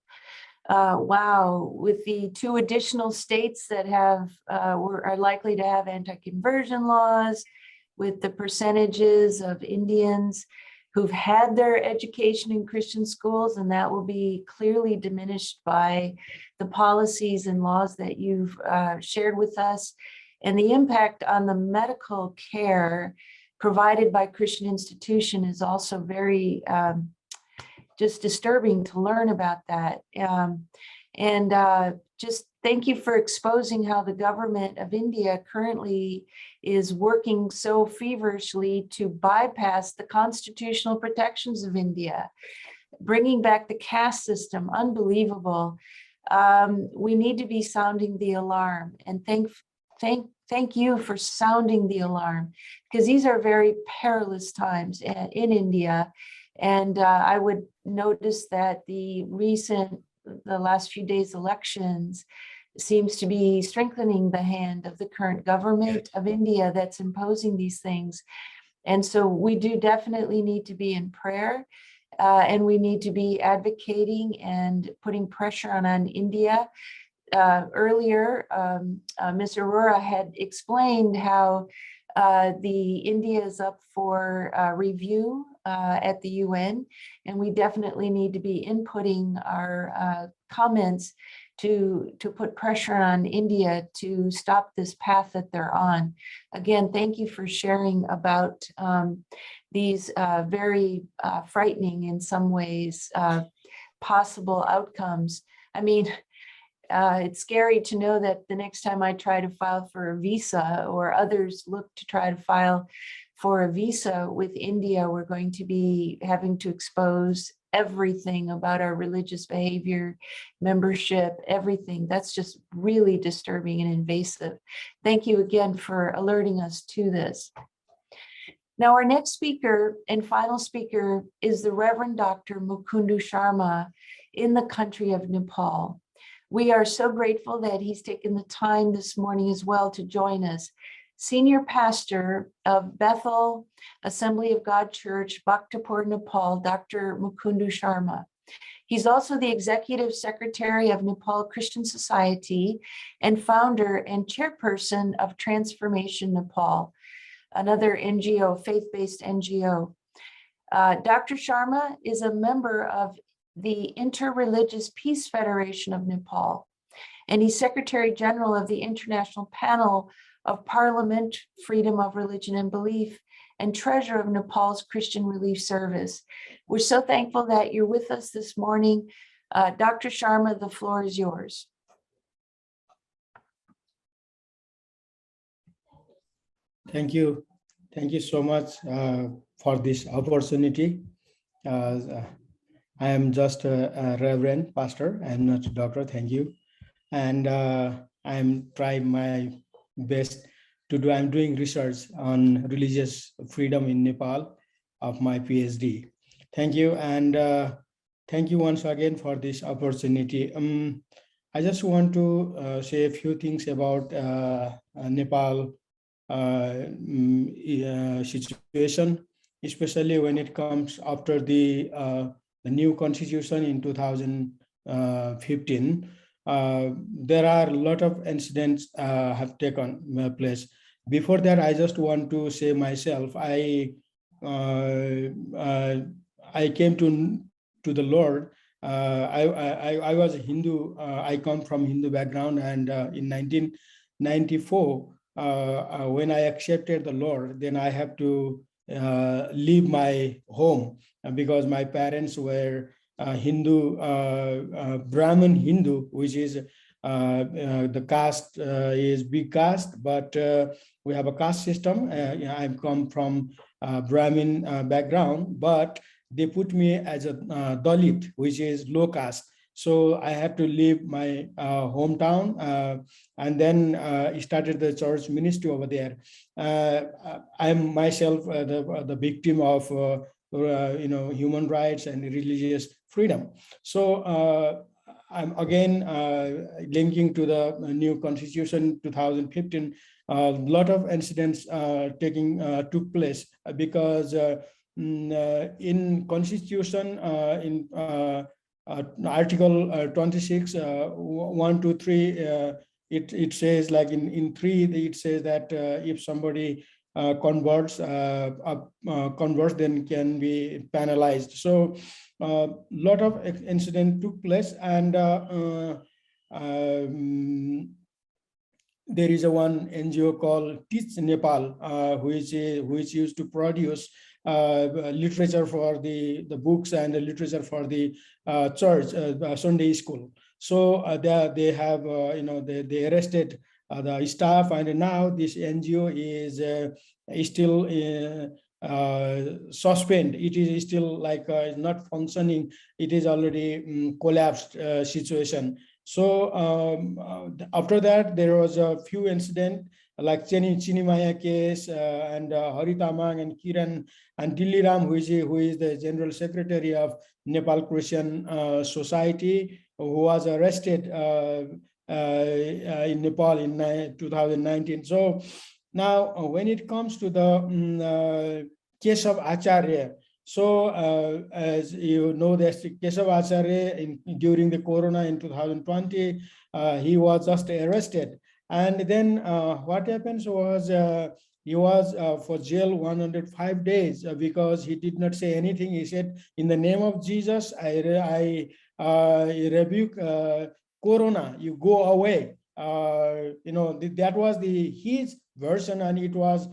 Wow, with the 2 additional states that have are likely to have anti-conversion laws, with the percentages of Indians who've had their education in Christian schools, and that will be clearly diminished by the policies and laws that you've shared with us, and the impact on the medical care provided by Christian institution is also very just disturbing to learn about that. Just thank you for exposing how the government of India currently is working so feverishly to bypass the constitutional protections of India, bringing back the caste system. Unbelievable. We need to be sounding the alarm, and thank you for sounding the alarm, because these are very perilous times in India. And I would notice that the last few days elections seems to be strengthening the hand of the current government of India that's imposing these things. And so we do definitely need to be in prayer, and we need to be advocating and putting pressure on India. Earlier, Ms. Arora had explained how the India is up for review at the UN, and we definitely need to be inputting our comments to put pressure on India to stop this path that they're on. Again, thank you for sharing about these very frightening in some ways possible outcomes. I mean, it's scary to know that the next time I try to file for a visa or others look to try to file for a visa with India, we're going to be having to expose everything about our religious behavior, membership, everything. That's just really disturbing and invasive. Thank you again for alerting us to this. Now, our next speaker and final speaker is the Reverend Dr. Mukunda Sharma in the country of Nepal. We are so grateful that he's taken the time this morning as well to join us. Senior pastor of Bethel Assembly of God Church, Bhaktapur, Nepal, Dr. Mukunda Sharma. He's also the executive secretary of Nepal Christian Society and founder and chairperson of Transformation Nepal, another NGO, faith-based NGO. Dr. Sharma is a member of the Interreligious Peace Federation of Nepal, and he's Secretary General of the International Panel of Parliament, Freedom of Religion and Belief, and Treasurer of Nepal's Christian Relief Service. We're so thankful that you're with us this morning. Dr. Sharma, the floor is yours. Thank you. Thank you so much for this opportunity. I am just a reverend pastor. I am not a doctor. Thank you. And I am trying my best to do. I'm doing research on religious freedom in Nepal of my PhD. Thank you. And thank you once again for this opportunity. I just want to say a few things about Nepal situation, especially when it comes after the new constitution in 2015. There are a lot of incidents have taken place. Before that, I just want to say myself, I came to the Lord. I was a Hindu. I come from Hindu background, and in 1994, when I accepted the Lord, then I have to leave my home because my parents were Hindu, Brahmin Hindu, which is the caste is big caste, but we have a caste system. I come from Brahmin background, but they put me as a Dalit, which is low caste. So I had to leave my hometown and then started the church ministry over there. I'm myself the victim of human rights and religious freedom. So I'm again linking to the new constitution 2015. A lot of incidents took place because in constitution in Article 26, 1, 2, 3, it says, like in 3, it says that if somebody converts, then can be penalized. So a lot of incident took place, and there is one NGO called Teach Nepal, which used to produce literature for the books and the literature for the church, Sunday school. So they have, they arrested the staff, and now this NGO is still suspended. It is still like not functioning. It is already collapsed situation. So after that, there was a few incidents like Chinimaya case and Hari Tamang and Kiran and Dilliram, who is the General Secretary of Nepal Christian Society, who was arrested in Nepal in 2019. So now when it comes to the case of Acharya, so as you know, that Keshav Acharya during the Corona in 2020, he was just arrested. And then what happens was he was for jail 105 days because he did not say anything. He said, in the name of Jesus, I rebuke Corona, you go away. That was his version, and it was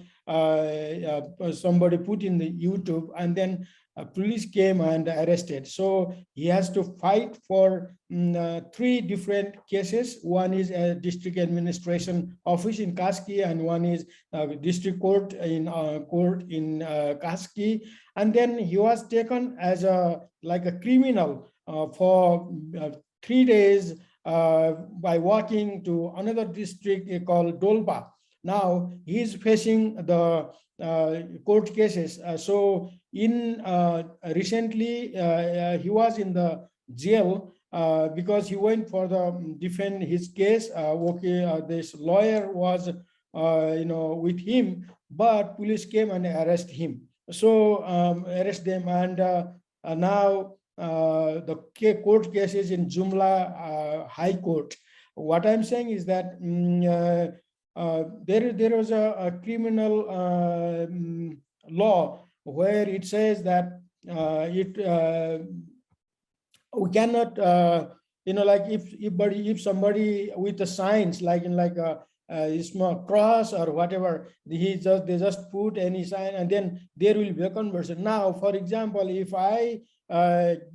somebody put in the YouTube, and then police came and arrested. So he has to fight for 3 different cases. One is a district administration office in Kaski, and one is district court in Kaski. And then he was taken as a criminal for 3 days by walking to another district called Dolpa. Now he is facing the court cases. So in recently he was in the jail because he went for the defend his case. This lawyer was with him, but police came and arrest him. So arrest them, and now the court case is in Jumla High Court. What I'm saying is that there was a criminal law where it says that we cannot, if somebody with the signs like a small cross or whatever, they just put any sign, and then there will be a conversion. Now, for example, if I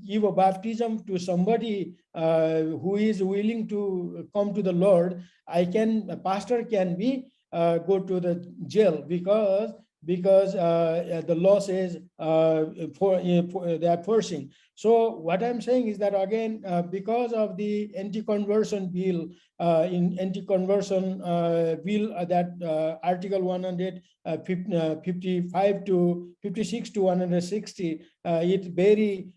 give a baptism to somebody who is willing to come to the Lord, a pastor can be go to the jail because the law says they are forcing. So what I'm saying is that again, because of the anti-conversion bill, in anti-conversion bill, that Article 155 to 56 to 160, it's very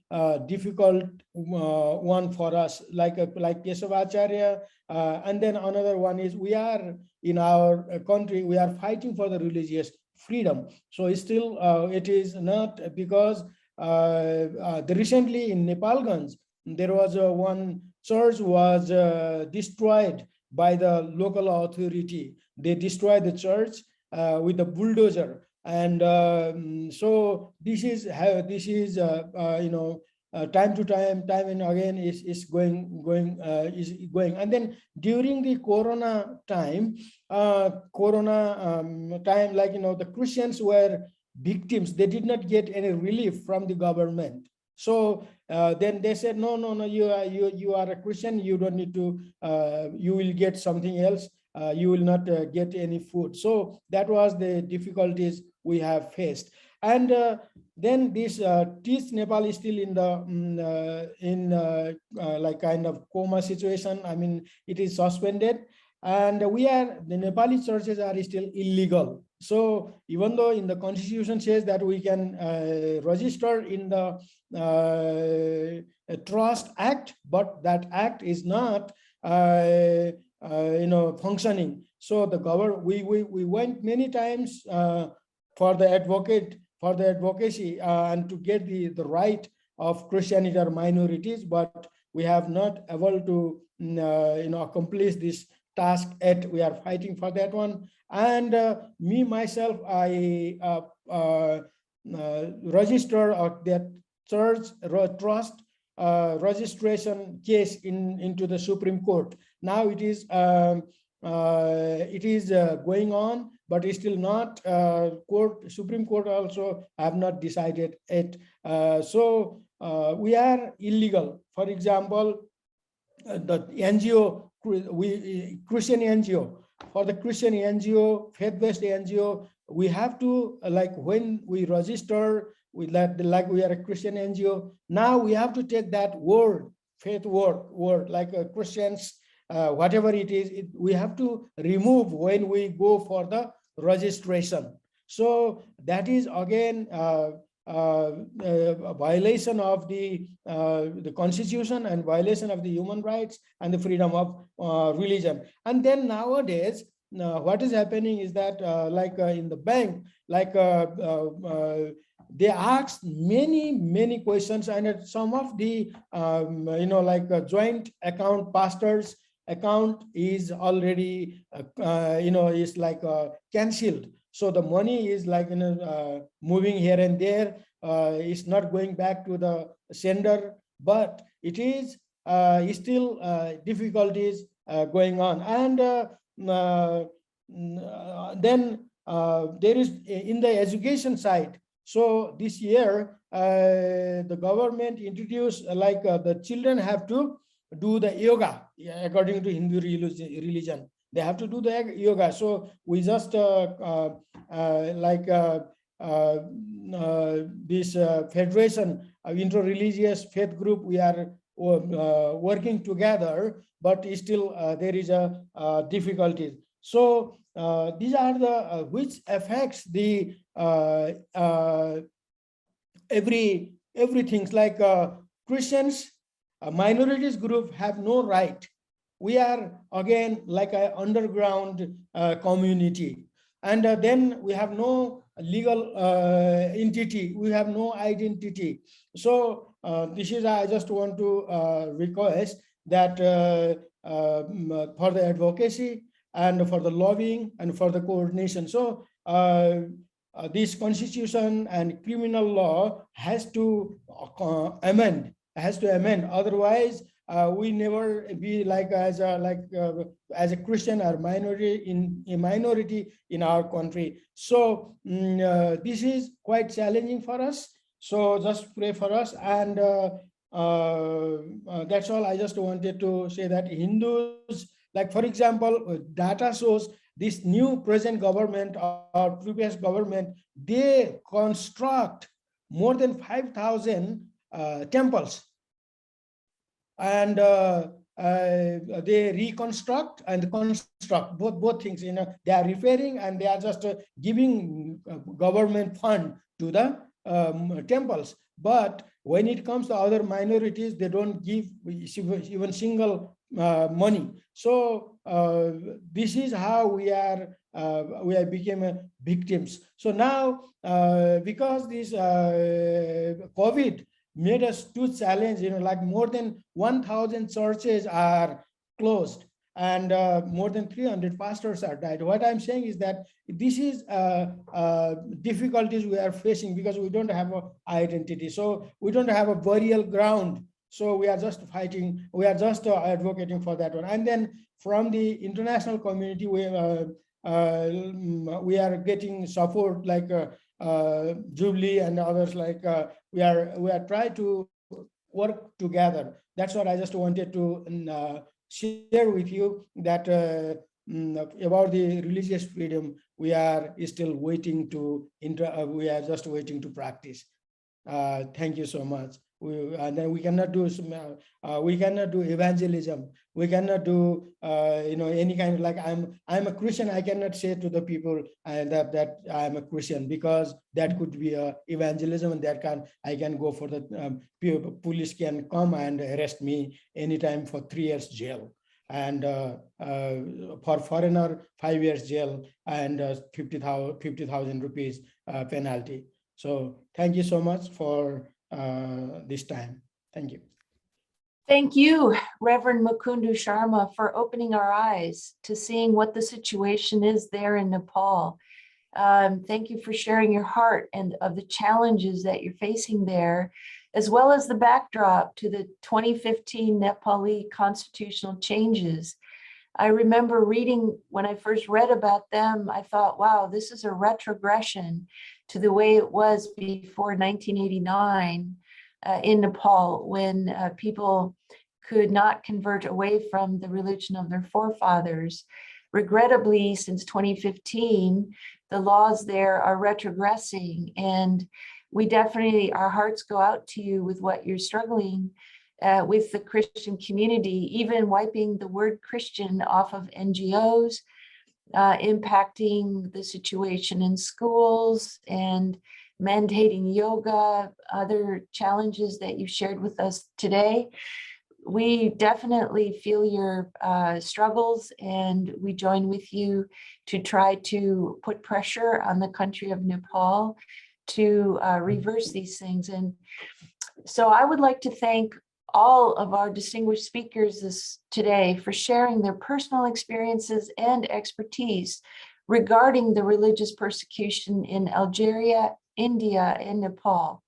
difficult one for us, like Kesavacharya, and then another one is we are in our country, we are fighting for the religious freedom. So it's still it is not, because recently in Nepalganj there was one church was destroyed by the local authority. They destroyed the church with a bulldozer, and so this is how this is time to time and again is going. And then during the corona time, the Christians were victims. They did not get any relief from the government. So then they said, no, you are a Christian, you don't need to, you will get something else, you will not get any food. So that was the difficulties we have faced. And then this Teach Nepal is still in the like kind of coma situation. I mean, it is suspended, and the Nepali churches are still illegal. So even though in the constitution says that we can register in the Trust Act, but that act is not functioning. So the government, we went many times for the advocacy and to get the right of Christianity or minorities, but we have not able to accomplish this task yet. We are fighting for that one. And me myself, I register that church trust registration case into the Supreme Court. Now it is going on, but it's still not Supreme Court also have not decided it. So we are illegal. For example, the NGO, Christian NGO, for the Christian NGO, faith-based NGO, we have to, like when we register, we are a Christian NGO. Now we have to take that word, faith word like Christians, whatever it is, we have to remove when we go for the registration. So that is again a violation of the constitution and violation of the human rights and the freedom of religion. And then nowadays, what is happening is that in the bank, they asked many questions, and some of the joint account pastors account is already is cancelled. So the money is moving here and there. It's not going back to the sender, but it is still difficulties going on. And then there is in the education side. So this year, the government introduced the children have to do the yoga according to Hindu religion. They have to do the yoga. So we just this federation of inter-religious faith group, we are working together, but still there is a difficulties. So these are the which affects the everything like Christians, minorities group have no right. We are again like an underground community, and then we have no legal entity, we have no identity. So this is, I just want to request that for the advocacy and for the lobbying and for the coordination. So this constitution and criminal law has to amend, otherwise we never be like as a Christian or minority in our country. So this is quite challenging for us. So just pray for us, and that's all. I just wanted to say that Hindus, like for example, data shows this new present government or previous government, they construct more than 5,000 temples, and they reconstruct and construct both things. They are repairing and they are just giving government fund to the temples. But when it comes to other minorities, they don't give even single money. So this is how we have become victims. So now because this COVID made us to challenge, like more than 1,000 churches are closed and more than 300 pastors are died. What I'm saying is that this is difficulties we are facing because we don't have an identity. So we don't have a burial ground. So we are just fighting, we are just advocating for that one. And then from the international community, we are getting support like Jubilee and others, like we are trying to work together. That's what I just wanted to share with you, that about the religious freedom, we are still waiting to we are just waiting to practice. Thank you so much. And then we cannot do evangelism. We cannot do any kind of, like I'm a Christian. I cannot say to the people that I'm a Christian, because that could be a evangelism, and that I can go for the police can come and arrest me anytime for 3 years jail, and for foreigner 5 years jail and 50,000 rupees penalty. So thank you so much for this time. Thank you. Thank you, Reverend Mukunda Sharma, for opening our eyes to seeing what the situation is there in Nepal. Thank you for sharing your heart and of the challenges that you're facing there, as well as the backdrop to the 2015 Nepali constitutional changes. I remember reading, when I first read about them, I thought, wow, this is a retrogression to the way it was before 1989 in Nepal, when people could not convert away from the religion of their forefathers. Regrettably, since 2015, the laws there are retrogressing, and we definitely, our hearts go out to you with what you're struggling with the Christian community, even wiping the word Christian off of NGOs, impacting the situation in schools, and mandating yoga, other challenges that you shared with us today. We definitely feel your struggles, and we join with you to try to put pressure on the country of Nepal to reverse these things. And so I would like to thank all of our distinguished speakers today for sharing their personal experiences and expertise regarding the religious persecution in Algeria, India, and Nepal.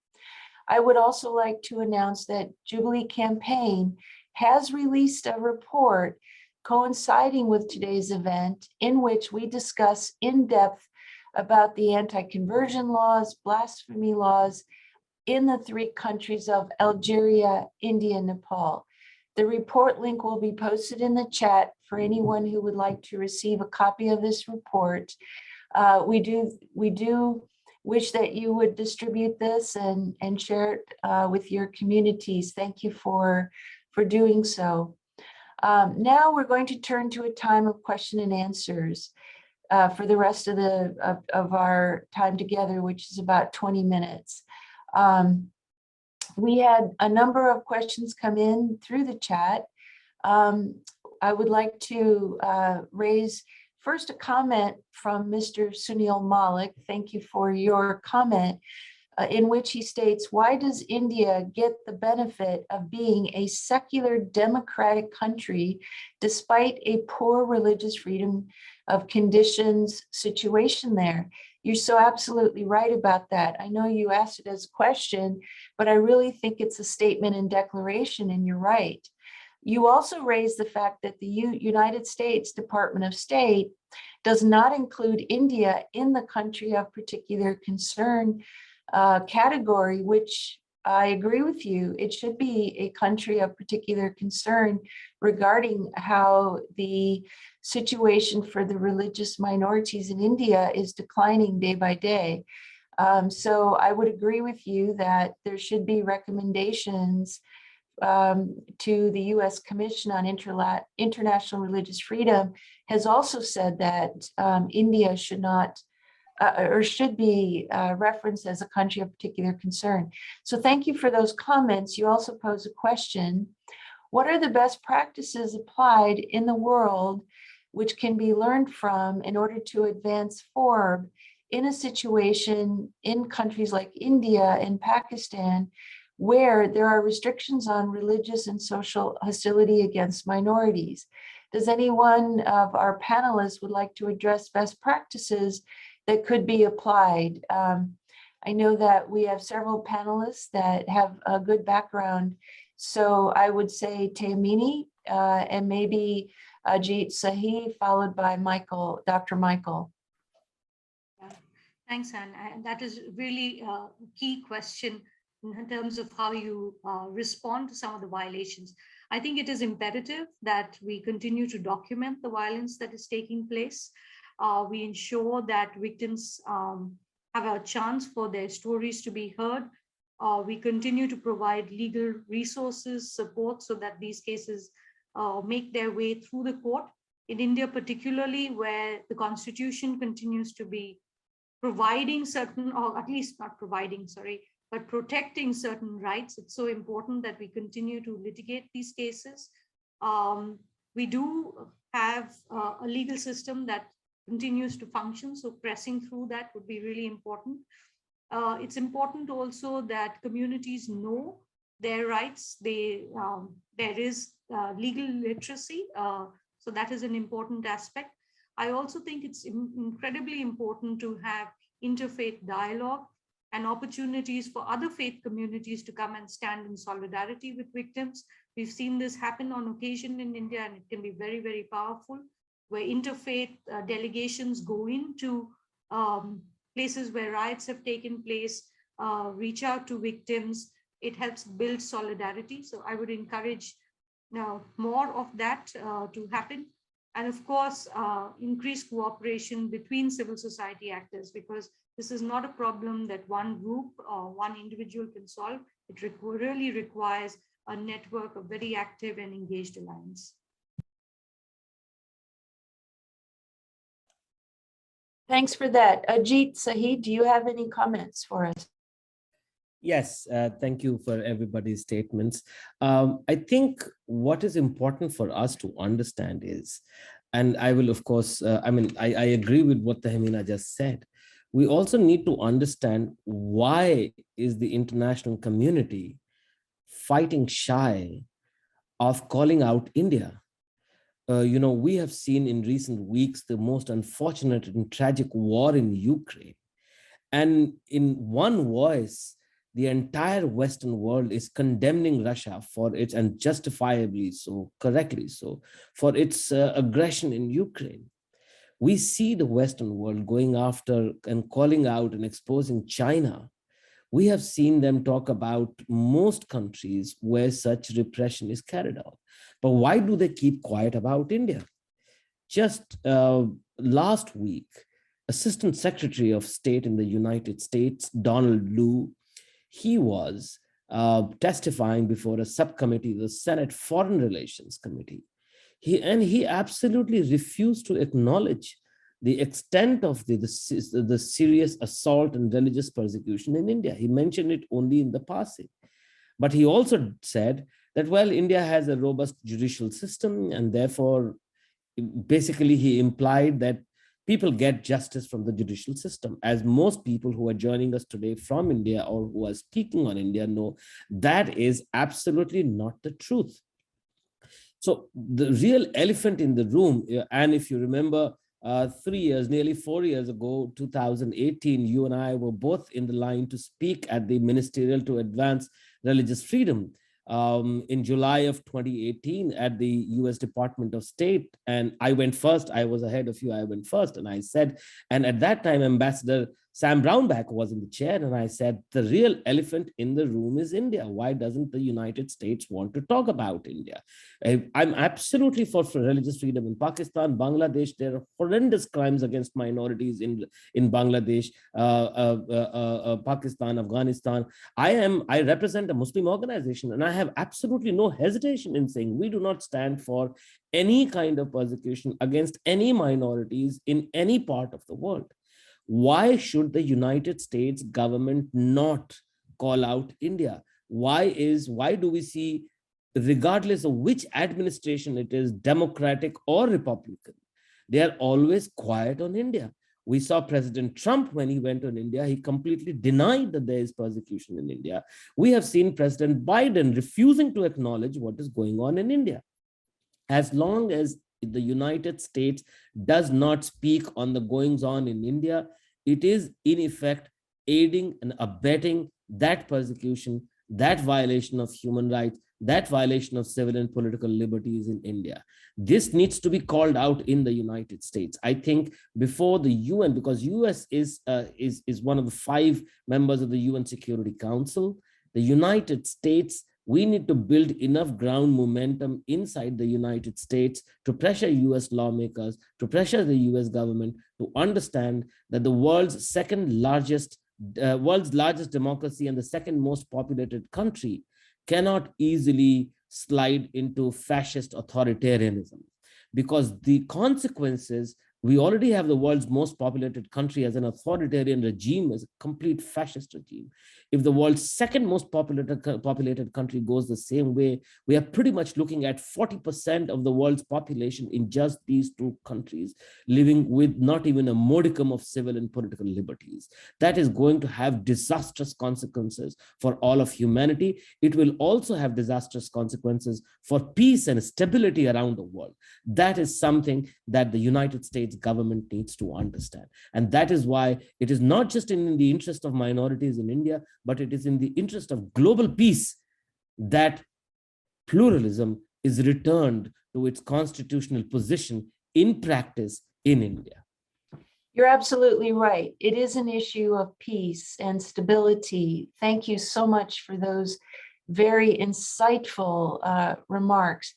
I would also like to announce that Jubilee Campaign has released a report coinciding with today's event in which we discuss in depth about the anti-conversion laws, blasphemy laws in the 3 countries of Algeria, India, and Nepal. The report link will be posted in the chat for anyone who would like to receive a copy of this report. We do wish that you would distribute this and share it with your communities. Thank you for doing so. Now we're going to turn to a time of question and answers for the rest of our time together, which is about 20 minutes. We had a number of questions come in through the chat. I would like to raise first a comment from Mr. Sunil Malik. Thank you for your comment, in which he states, why does India get the benefit of being a secular democratic country despite a poor religious freedom of conditions situation there? You're so absolutely right about that. I know you asked it as a question, but I really think it's a statement and declaration, and you're right. You also raised the fact that the United States Department of State does not include India in the country of particular concern category, which I agree with you. It should be a country of particular concern regarding how the situation for the religious minorities in India is declining day by day. So I would agree with you that there should be recommendations to the U.S. Commission on International Religious Freedom has also said that India should not or should be referenced as a country of particular concern. So thank you for those comments. You also pose a question. What are the best practices applied in the world which can be learned from in order to advance forward in a situation in countries like India and Pakistan, where there are restrictions on religious and social hostility against minorities? Does anyone of our panelists would like to address best practices that could be applied? I know that we have several panelists that have a good background. So I would say Tehmina and maybe Ajit, Sahi, followed by Michael, Dr. Michael. Thanks, Anne. That is really a key question in terms of how you respond to some of the violations. I think it is imperative that we continue to document the violence that is taking place. We ensure that victims have a chance for their stories to be heard. We continue to provide legal resources, support, so that these cases make their way through the court. In India, particularly, where the constitution continues to be providing certain, or at least not providing, sorry, but protecting certain rights, it's so important that we continue to litigate these cases. We do have a legal system that continues to function, so pressing through that would be really important. It's important also that communities know their rights. There is legal literacy, so that is an important aspect. I also think it's incredibly important to have interfaith dialogue and opportunities for other faith communities to come and stand in solidarity with victims. We've seen this happen on occasion in India, and it can be very, very powerful, where interfaith delegations go into places where riots have taken place, reach out to victims. It helps build solidarity. So I would encourage more of that to happen. And of course, increased cooperation between civil society actors, because this is not a problem that one group or one individual can solve. It really requires a network of very active and engaged alliance. Thanks for that. Ajit, Sahi, do you have any comments for us? Yes, thank you for everybody's statements. I think what is important for us to understand is, and I will, of course, I agree with what Tehmina just said. We also need to understand why is the international community fighting shy of calling out India. We have seen in recent weeks the most unfortunate and tragic war in Ukraine. And in one voice, the entire Western world is condemning Russia for its, and justifiably so, correctly so, for its aggression in Ukraine. We see the Western world going after and calling out and exposing China. We have seen them talk about most countries where such repression is carried out. But why do they keep quiet about India? Just last week, Assistant Secretary of State in the United States, Donald Lu, he was testifying before a subcommittee, the Senate Foreign Relations Committee. He absolutely refused to acknowledge the extent of the serious assault and religious persecution in India. He mentioned it only in the passing. But he also said that, well, India has a robust judicial system, and therefore, basically he implied that people get justice from the judicial system. As most people who are joining us today from India or who are speaking on India know, that is absolutely not the truth. So the real elephant in the room, and if you remember, 3 years, nearly 4 years ago, 2018, you and I were both in the line to speak at the Ministerial to Advance Religious Freedom in July of 2018 at the US Department of State. And I went first. I was ahead of you. I went first. And I said, and at that time, Ambassador Sam Brownback was in the chair. And I said, the real elephant in the room is India. Why doesn't the United States want to talk about India? I'm absolutely for religious freedom in Pakistan, Bangladesh. There are horrendous crimes against minorities in Bangladesh, Pakistan, Afghanistan. I represent a Muslim organization, and I have absolutely no hesitation in saying we do not stand for any kind of persecution against any minorities in any part of the world. Why should the United States government not call out India? Why do we see, regardless of which administration it is, Democratic or Republican, they are always quiet on India? We saw President Trump when he went on India, he completely denied that there is persecution in India. We have seen President Biden refusing to acknowledge what is going on in India. As long as the United States does not speak on the goings on in India, it is in effect aiding and abetting that persecution, that violation of human rights, that violation of civil and political liberties in India. This needs to be called out in the United States. I think before the UN, because US is one of the 5 members of the UN Security Council, the United States, we need to build enough ground momentum inside the United States to pressure US lawmakers, to pressure the US government to understand that the world's largest democracy and the second most populated country cannot easily slide into fascist authoritarianism, because the consequences, we already have the world's most populated country as an authoritarian regime, as a complete fascist regime. If the world's second most populated country goes the same way, we are pretty much looking at 40% of the world's population in just these 2 countries, living with not even a modicum of civil and political liberties. That is going to have disastrous consequences for all of humanity. It will also have disastrous consequences for peace and stability around the world. That is something that the United States government needs to understand. And that is why it is not just in the interest of minorities in India, but it is in the interest of global peace that pluralism is returned to its constitutional position in practice in India. You're absolutely right. It is an issue of peace and stability. Thank you so much for those very insightful remarks.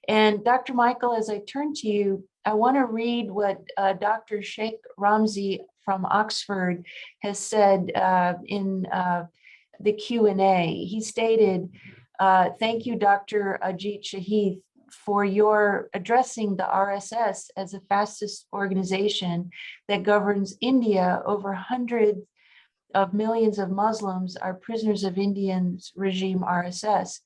And Dr. Michael, as I turn to you, I want to read what Dr. Sheikh Ramzi from Oxford has said in the Q&A. He stated, thank you, Dr. Ajit Shahid, for your addressing the RSS as a fascist organization that governs India. Over hundreds of millions of Muslims are prisoners of India's regime RSS.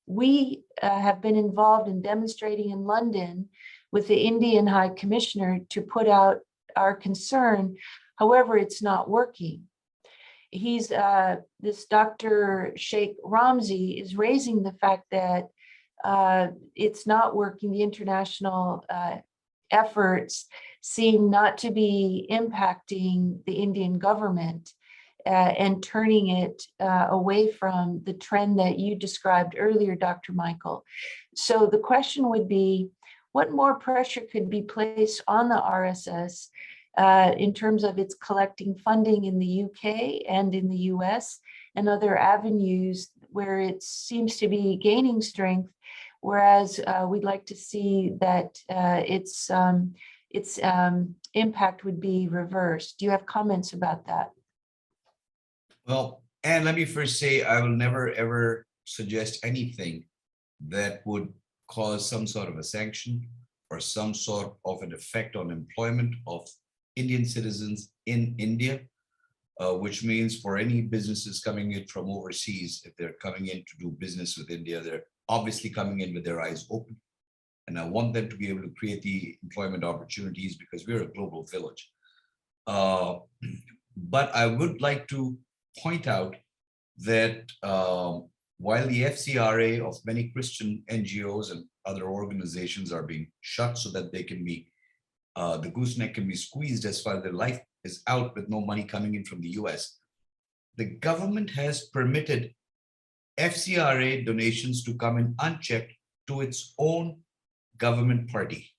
We have been involved in demonstrating in London with the Indian High Commissioner to put out our concern. However, it's not working. This Dr. Sheikh Ramzi is raising the fact that it's not working. The international efforts seem not to be impacting the Indian government. and turning it away from the trend that you described earlier, Dr. Michael. So the question would be, what more pressure could be placed on the RSS in terms of its collecting funding in the UK and in the US and other avenues where it seems to be gaining strength, whereas we'd like to see that its impact would be reversed. Do you have comments about that? Well, and let me first say, I will never ever suggest anything that would cause some sort of a sanction or some sort of an effect on employment of Indian citizens in India, which means for any businesses coming in from overseas, if they're coming in to do business with India, they're obviously coming in with their eyes open. And I want them to be able to create the employment opportunities because we're a global village. But I would like to point out that while the FCRA of many Christian NGOs and other organizations are being shut so that they can be, the gooseneck can be squeezed as far as their life is out with no money coming in from the US, the government has permitted FCRA donations to come in unchecked to its own government party.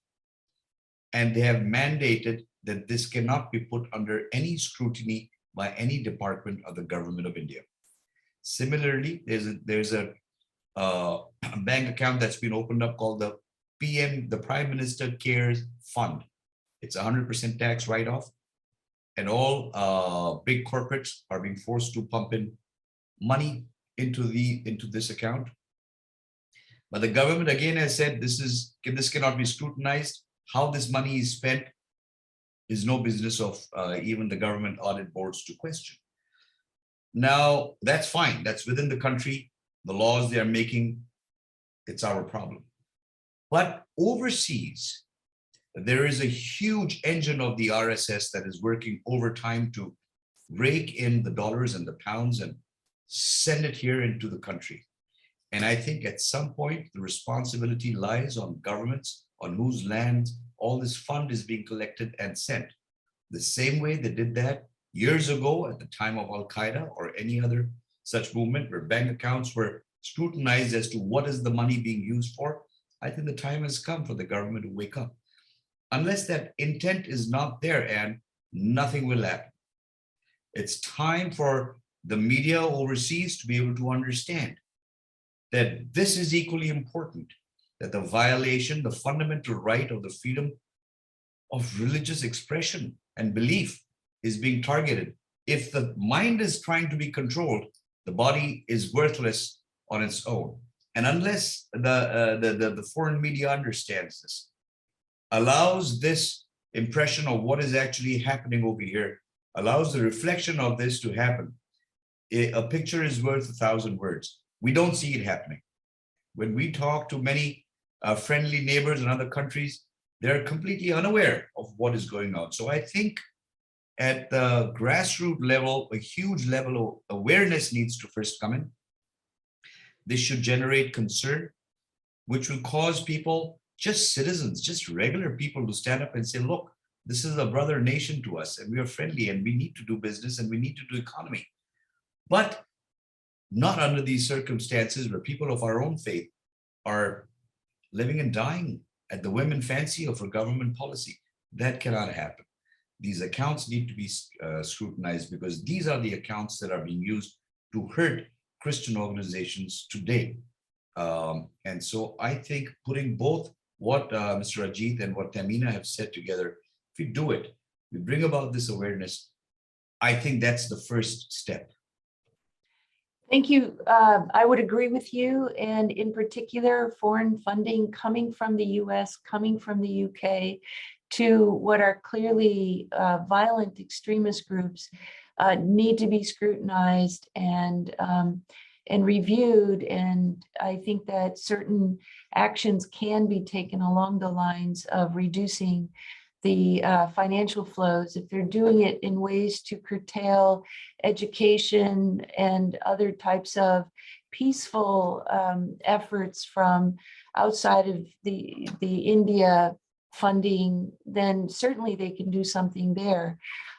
And they have mandated that this cannot be put under any scrutiny by any department of the government of India. Similarly, there's a bank account that's been opened up called the the Prime Minister Cares Fund. It's 100% tax write-off, and all big corporates are being forced to pump in money into this account. But the government again has said this cannot be scrutinized. How this money is spent is no business of even the government audit boards to question. Now, that's fine. That's within the country. The laws they are making, it's our problem. But overseas, there is a huge engine of the RSS that is working overtime to rake in the dollars and the pounds and send it here into the country. And I think at some point, the responsibility lies on governments on whose land all this fund is being collected and sent. The same way they did that years ago at the time of Al-Qaeda or any other such movement where bank accounts were scrutinized as to what is the money being used for. I think the time has come for the government to wake up. Unless that intent is not there, and nothing will happen. It's time for the media overseas to be able to understand that this is equally important, that the violation, the fundamental right of the freedom of religious expression and belief is being targeted. If the mind is trying to be controlled, the body is worthless on its own. And unless the foreign media understands this, allows this impression of what is actually happening over here, allows the reflection of this to happen, a picture is worth 1,000 words. We don't see it happening. When we talk to many friendly neighbors in other countries, they're completely unaware of what is going on. So I think at the grassroots level, a huge level of awareness needs to first come in. This should generate concern, which will cause people, just citizens, just regular people, to stand up and say, look, this is a brother nation to us, and we are friendly, and we need to do business, and we need to do economy. But not under these circumstances where people of our own faith are living and dying at the whim and fancy of a government policy. That cannot happen. These accounts need to be scrutinized, because these are the accounts that are being used to hurt Christian organizations today. And so I think putting both what Mr. Ajit and what Tehmina have said together, if we do it, we bring about this awareness, I think that's the first step. Thank you. I would agree with you. And in particular, foreign funding coming from the US, coming from the UK to what are clearly violent extremist groups need to be scrutinized and reviewed. And I think that certain actions can be taken along the lines of reducing the financial flows, if they're doing it in ways to curtail education and other types of peaceful efforts from outside of the India funding, then certainly they can do something there.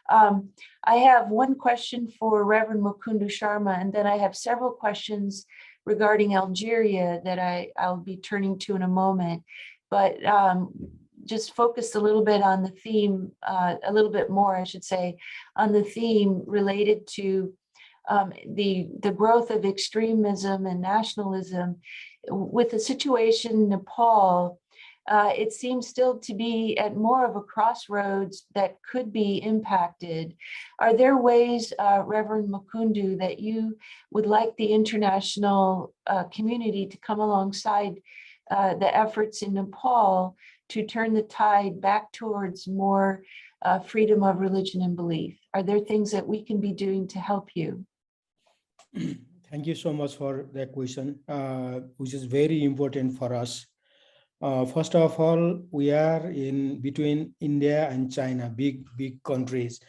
I have one question for Reverend Mukunda Sharma, and then I have several questions regarding Algeria that I'll be turning to in a moment. But just focused a little bit on the theme, a little bit more, I should say, on the theme related to the growth of extremism and nationalism. With the situation in Nepal, it seems still to be at more of a crossroads that could be impacted. Are there ways, Reverend Mukunda, that you would like the international community to come alongside the efforts in Nepal to turn the tide back towards more freedom of religion and belief? Are there things that we can be doing to help you? Thank you so much for that question, which is very important for us. First of all, we are in between India and China, big countries.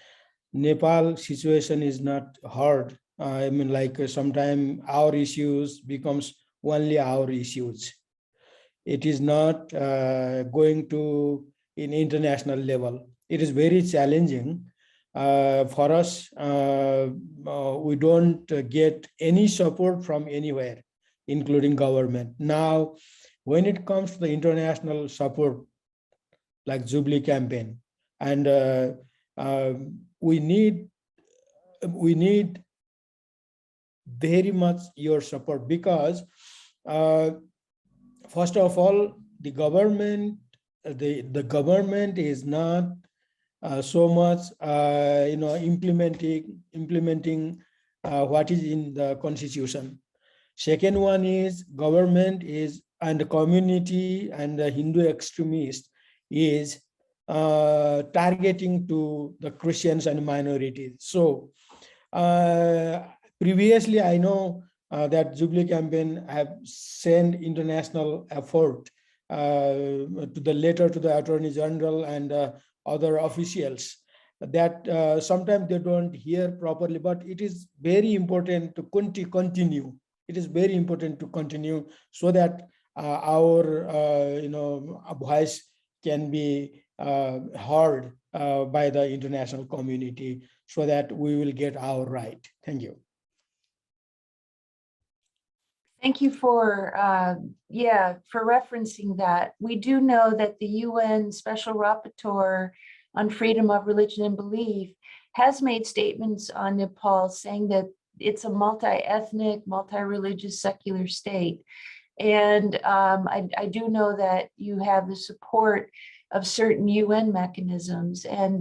Nepal situation is not hard. I mean, like sometimes our issues becomes only our issues. It is not going to in international level. It is very challenging for us. We don't get any support from anywhere, including government. Now, when it comes to the international support, like Jubilee campaign, and we need very much your support, because first of all, the government is not so much implementing what is in the constitution. Second one is government is, and the community and the Hindu extremists is targeting to the Christians and minorities. So previously, I know that Jubilee campaign have sent international effort to the letter to the Attorney General and other officials, that sometimes they don't hear properly, but it is very important to continue. It is very important to continue so that our voice can be heard by the international community, so that we will get our right. Thank you. Thank you for referencing that. We do know that the UN Special Rapporteur on Freedom of Religion and Belief has made statements on Nepal saying that it's a multi-ethnic, multi-religious secular state. And I do know that you have the support of certain UN mechanisms. And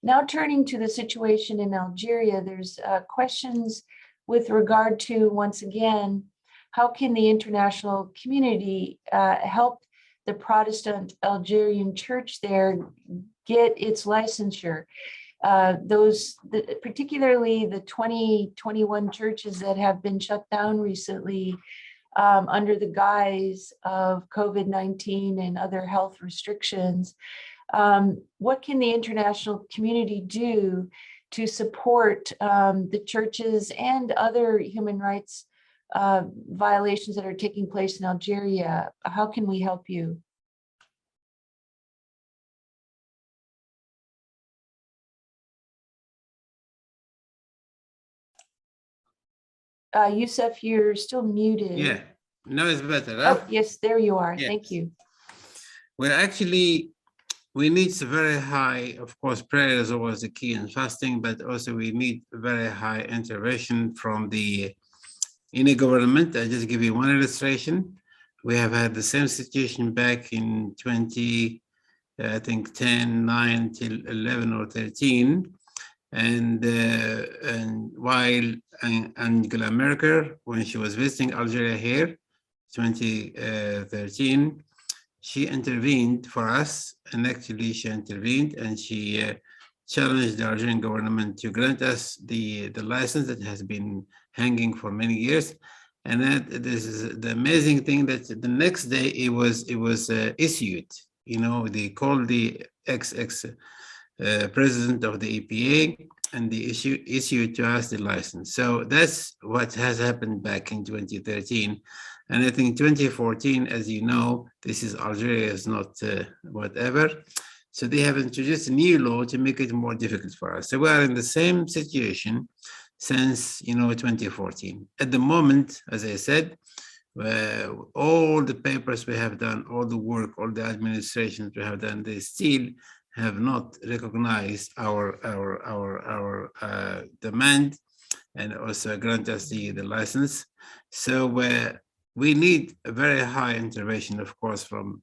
now turning to the situation in Algeria, there's questions with regard to, once again, how can the international community help the Protestant Algerian church there get its licensure? Particularly the 21 churches that have been shut down recently under the guise of COVID-19 and other health restrictions. What can the international community do to support the churches and other human rights violations that are taking place in Algeria? How can we help you? Youssef, you're still muted. Yeah, now it's better. Huh? Oh, yes, there you are. Yes. Thank you. Well, actually, we need very high, of course, prayer is always the key in fasting, but also we need very high intervention from the government. I just give you one illustration. We have had the same situation back in 10, 9 till 11 or 13. And while Angela Merkel, when she was visiting Algeria here, 2013, she intervened for us, and actually she intervened and she challenged the Algerian government to grant us the license that has been hanging for many years. And that this is the amazing thing, that the next day it was issued. You know, they called the president of the EPA, and they issued to us the license. So that's what has happened back in 2013. And I think 2014, as you know, this is Algeria is not whatever. So they have introduced a new law to make it more difficult for us. So we are in the same situation since 2014. At the moment, as I said, all the papers we have done, all the work, all the administrations we have done, they still have not recognized our demand and also grant us the license. So we need a very high intervention, of course, from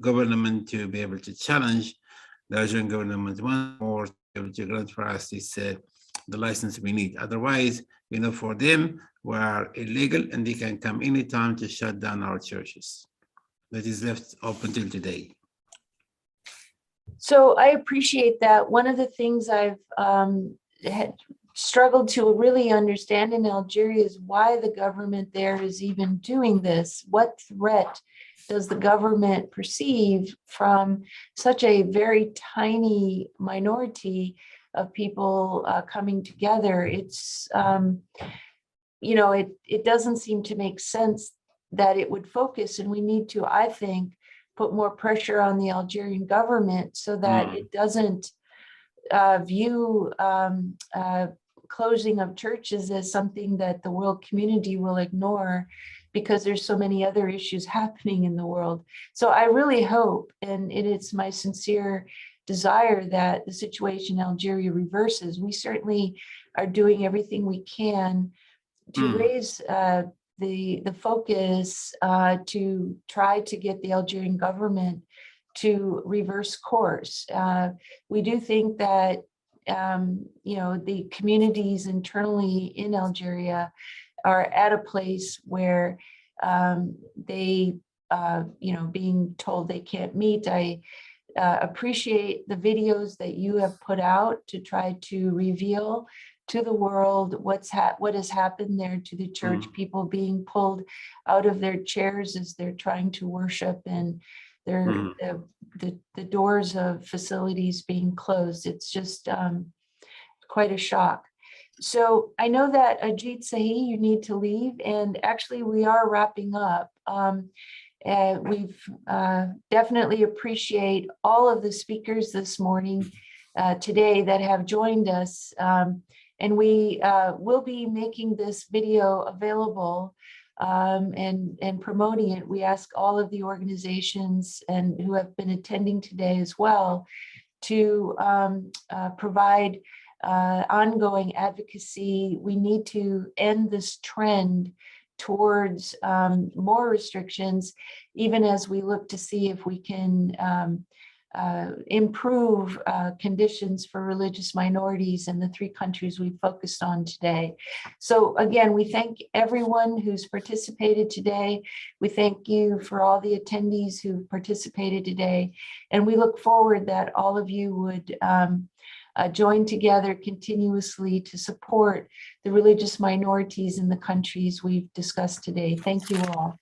government to be able to challenge the Algerian government once more to be able to grant for us this, the license we need. Otherwise, for them, we are illegal and they can come anytime to shut down our churches. That is left open till today. So I appreciate that. One of the things I've had struggled to really understand in Algeria is why the government there is even doing this. What threat does the government perceive from such a very tiny minority of people coming together? It's, it doesn't seem to make sense that it would focus, and we need to, I think, put more pressure on the Algerian government so that it doesn't view closing of churches as something that the world community will ignore, because there's so many other issues happening in the world. So I really hope, and it is my sincere desire, that the situation in Algeria reverses. We certainly are doing everything we can to raise the focus to try to get the Algerian government to reverse course. We do think that the communities internally in Algeria are at a place where they, being told they can't meet. I appreciate the videos that you have put out to try to reveal to the world what has happened there to the church, people being pulled out of their chairs as they're trying to worship, and the doors of facilities being closed. It's just quite a shock. So I know that Ajit, Sahi, you need to leave, and actually we are wrapping up. We've definitely appreciate all of the speakers this morning, today, that have joined us. And we will be making this video available and promoting it. We ask all of the organizations and who have been attending today as well to provide ongoing advocacy. We need to end this trend towards more restrictions, even as we look to see if we can improve conditions for religious minorities in the 3 countries we focused on today. So again, we thank everyone who's participated today. We thank you for all the attendees who participated today. And we look forward that all of you would join together continuously to support the religious minorities in the countries we've discussed today. Thank you all.